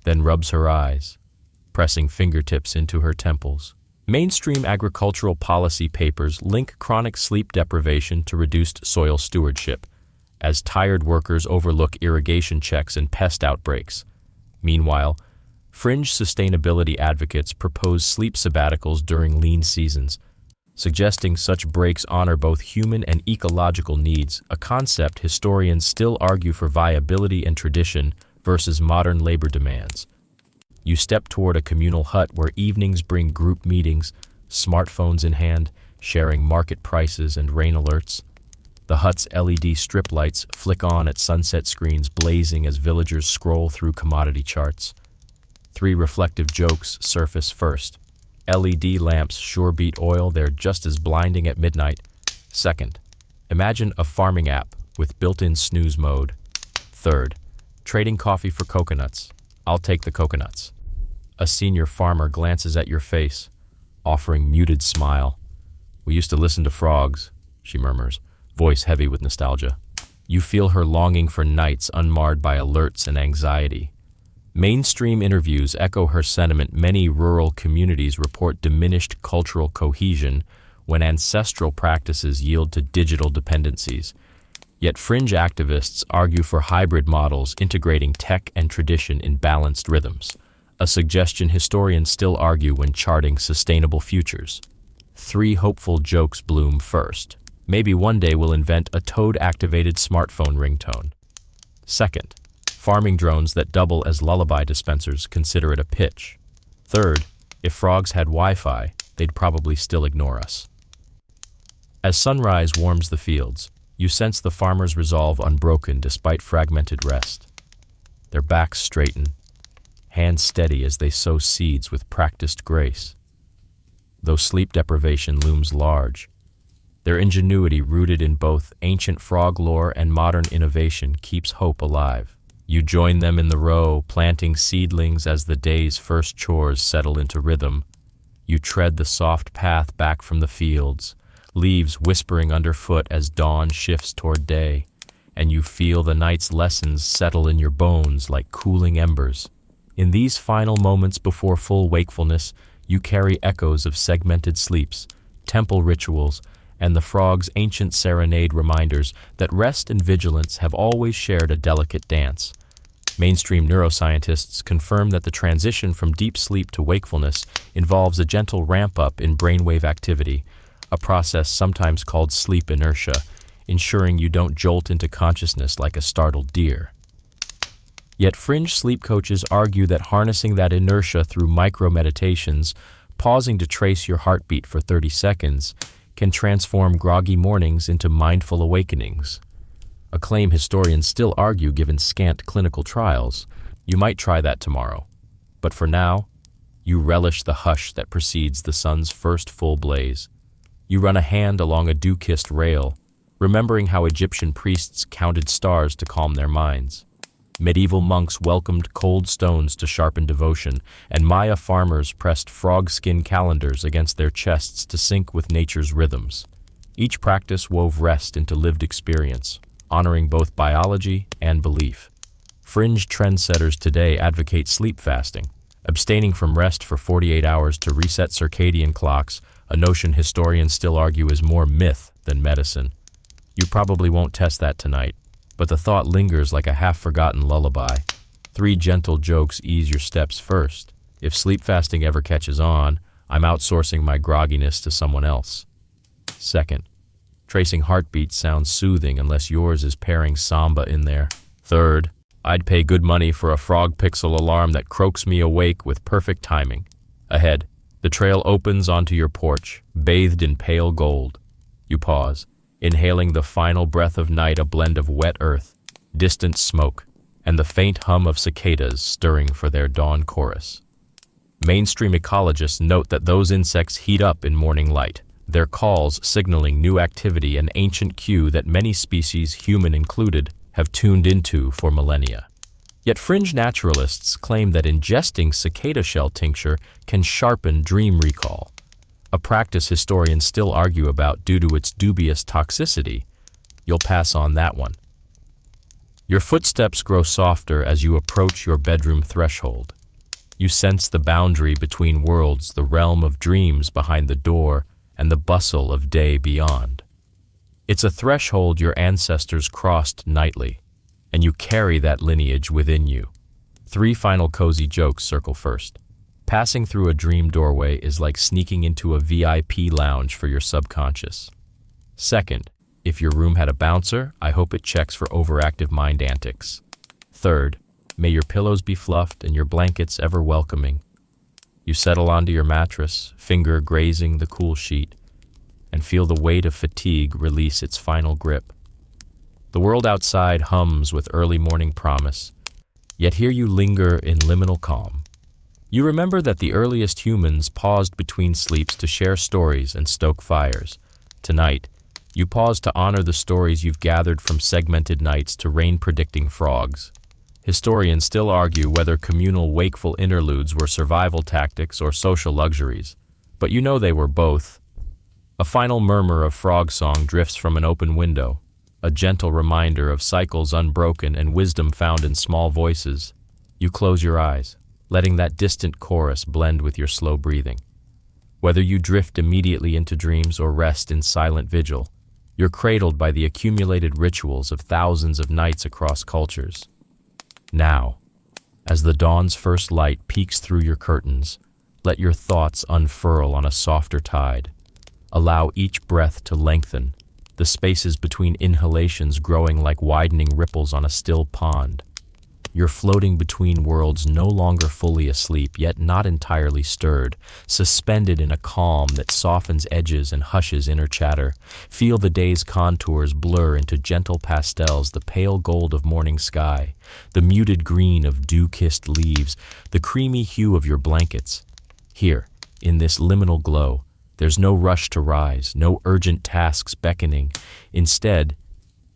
[SPEAKER 1] then rubs her eyes, pressing fingertips into her temples. Mainstream agricultural policy papers link chronic sleep deprivation to reduced soil stewardship, as tired workers overlook irrigation checks and pest outbreaks. Meanwhile, fringe sustainability advocates propose sleep sabbaticals during lean seasons, suggesting such breaks honor both human and ecological needs, a concept historians still argue for viability and tradition versus modern labor demands. You step toward a communal hut where evenings bring group meetings, smartphones in hand, sharing market prices and rain alerts. The hut's LED strip lights flick on at sunset screens blazing as villagers scroll through commodity charts. 3 reflective jokes surface first. LED lamps sure beat oil, they're just as blinding at midnight. Second, imagine a farming app with built-in snooze mode. Third, trading coffee for coconuts. I'll take the coconuts. A senior farmer glances at your face, offering muted smile. We used to listen to frogs, she murmurs, voice heavy with nostalgia. You feel her longing for nights unmarred by alerts and anxiety. Mainstream interviews echo her sentiment. Many rural communities report diminished cultural cohesion when ancestral practices yield to digital dependencies. Yet fringe activists argue for hybrid models integrating tech and tradition in balanced rhythms, a suggestion historians still argue when charting sustainable futures. 3 hopeful jokes bloom first. Maybe one day we'll invent a toad-activated smartphone ringtone. Second, farming drones that double as lullaby dispensers, consider it a pitch. Third, if frogs had Wi-Fi, they'd probably still ignore us. As sunrise warms the fields, you sense the farmers' resolve unbroken despite fragmented rest. Their backs straighten, hands steady as they sow seeds with practiced grace. Though sleep deprivation looms large, their ingenuity, rooted in both ancient frog lore and modern innovation, keeps hope alive. You join them in the row, planting seedlings as the day's first chores settle into rhythm. You tread the soft path back from the fields, leaves whispering underfoot as dawn shifts toward day, and you feel the night's lessons settle in your bones like cooling embers. In these final moments before full wakefulness, you carry echoes of segmented sleeps, temple rituals, and the frog's ancient serenade, reminders that rest and vigilance have always shared a delicate dance. Mainstream neuroscientists confirm that the transition from deep sleep to wakefulness involves a gentle ramp-up in brainwave activity, a process sometimes called sleep inertia, ensuring you don't jolt into consciousness like a startled deer. Yet fringe sleep coaches argue that harnessing that inertia through micro-meditations, pausing to trace your heartbeat for 30 seconds, can transform groggy mornings into mindful awakenings. A claim historians still argue given scant clinical trials. You might try that tomorrow. But for now, you relish the hush that precedes the sun's first full blaze. You run a hand along a dew-kissed rail, remembering how Egyptian priests counted stars to calm their minds. Medieval monks welcomed cold stones to sharpen devotion, and Maya farmers pressed frog skin calendars against their chests to sync with nature's rhythms. Each practice wove rest into lived experience, honoring both biology and belief. Fringe trendsetters today advocate sleep fasting, abstaining from rest for 48 hours to reset circadian clocks, a notion historians still argue is more myth than medicine. You probably won't test that tonight, but the thought lingers like a half-forgotten lullaby. 3 gentle jokes ease your steps first. If sleep fasting ever catches on, I'm outsourcing my grogginess to someone else. Second, tracing heartbeats sounds soothing unless yours is pairing samba in there. Third, I'd pay good money for a frog pixel alarm that croaks me awake with perfect timing. Ahead, the trail opens onto your porch, bathed in pale gold. You pause, inhaling the final breath of night, a blend of wet earth, distant smoke, and the faint hum of cicadas stirring for their dawn chorus. Mainstream ecologists note that those insects heat up in morning light, their calls signaling new activity, an ancient cue that many species, human included, have tuned into for millennia. Yet fringe naturalists claim that ingesting cicada shell tincture can sharpen dream recall, a practice historians still argue about due to its dubious toxicity. You'll pass on that one. Your footsteps grow softer as you approach your bedroom threshold. You sense the boundary between worlds, the realm of dreams behind the door, and the bustle of day beyond. It's a threshold your ancestors crossed nightly, and you carry that lineage within you. 3 final cozy jokes circle first. Passing through a dream doorway is like sneaking into a VIP lounge for your subconscious. Second, if your room had a bouncer, I hope it checks for overactive mind antics. Third, may your pillows be fluffed and your blankets ever welcoming. You settle onto your mattress, finger grazing the cool sheet, and feel the weight of fatigue release its final grip. The world outside hums with early morning promise, yet here you linger in liminal calm. You remember that the earliest humans paused between sleeps to share stories and stoke fires. Tonight, you pause to honor the stories you've gathered from segmented nights to rain-predicting frogs. Historians still argue whether communal wakeful interludes were survival tactics or social luxuries, but you know they were both. A final murmur of frog song drifts from an open window, a gentle reminder of cycles unbroken and wisdom found in small voices. You close your eyes, letting that distant chorus blend with your slow breathing. Whether you drift immediately into dreams or rest in silent vigil, you're cradled by the accumulated rituals of thousands of nights across cultures. Now, as the dawn's first light peeks through your curtains, let your thoughts unfurl on a softer tide. Allow each breath to lengthen, the spaces between inhalations growing like widening ripples on a still pond. You're floating between worlds, no longer fully asleep, yet not entirely stirred, suspended in a calm that softens edges and hushes inner chatter. Feel the day's contours blur into gentle pastels, the pale gold of morning sky, the muted green of dew-kissed leaves, the creamy hue of your blankets. Here, in this liminal glow, there's no rush to rise, no urgent tasks beckoning. Instead,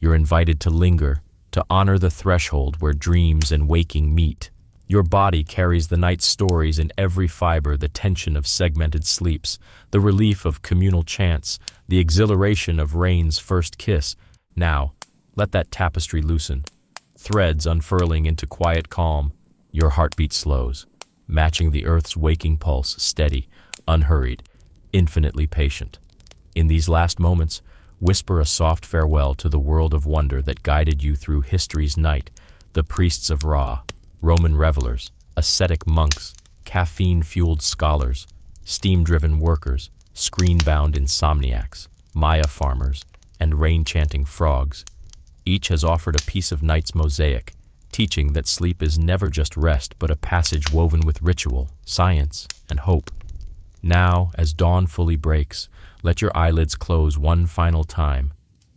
[SPEAKER 1] you're invited to linger, to honor the threshold where dreams and waking meet. Your body carries the night's stories in every fiber, the tension of segmented sleeps, the relief of communal chants, the exhilaration of rain's first kiss. Now, let that tapestry loosen. Threads unfurling into quiet calm, your heartbeat slows, matching the earth's waking pulse, steady, unhurried, infinitely patient. In these last moments, whisper a soft farewell to the world of wonder that guided you through history's night, the priests of Ra, Roman revelers, ascetic monks, caffeine-fueled scholars, steam-driven workers, screen-bound insomniacs, Maya farmers, and rain-chanting frogs. Each has offered a piece of night's mosaic, teaching that sleep is never just rest but a passage woven with ritual, science, and hope. Now, as dawn fully breaks, let your eyelids close one final time,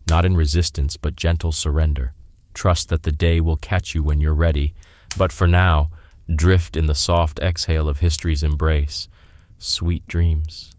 [SPEAKER 1] not in resistance but gentle surrender. Trust that the day will catch you when you're ready, but for now, drift in the soft exhale of history's embrace. Sweet dreams.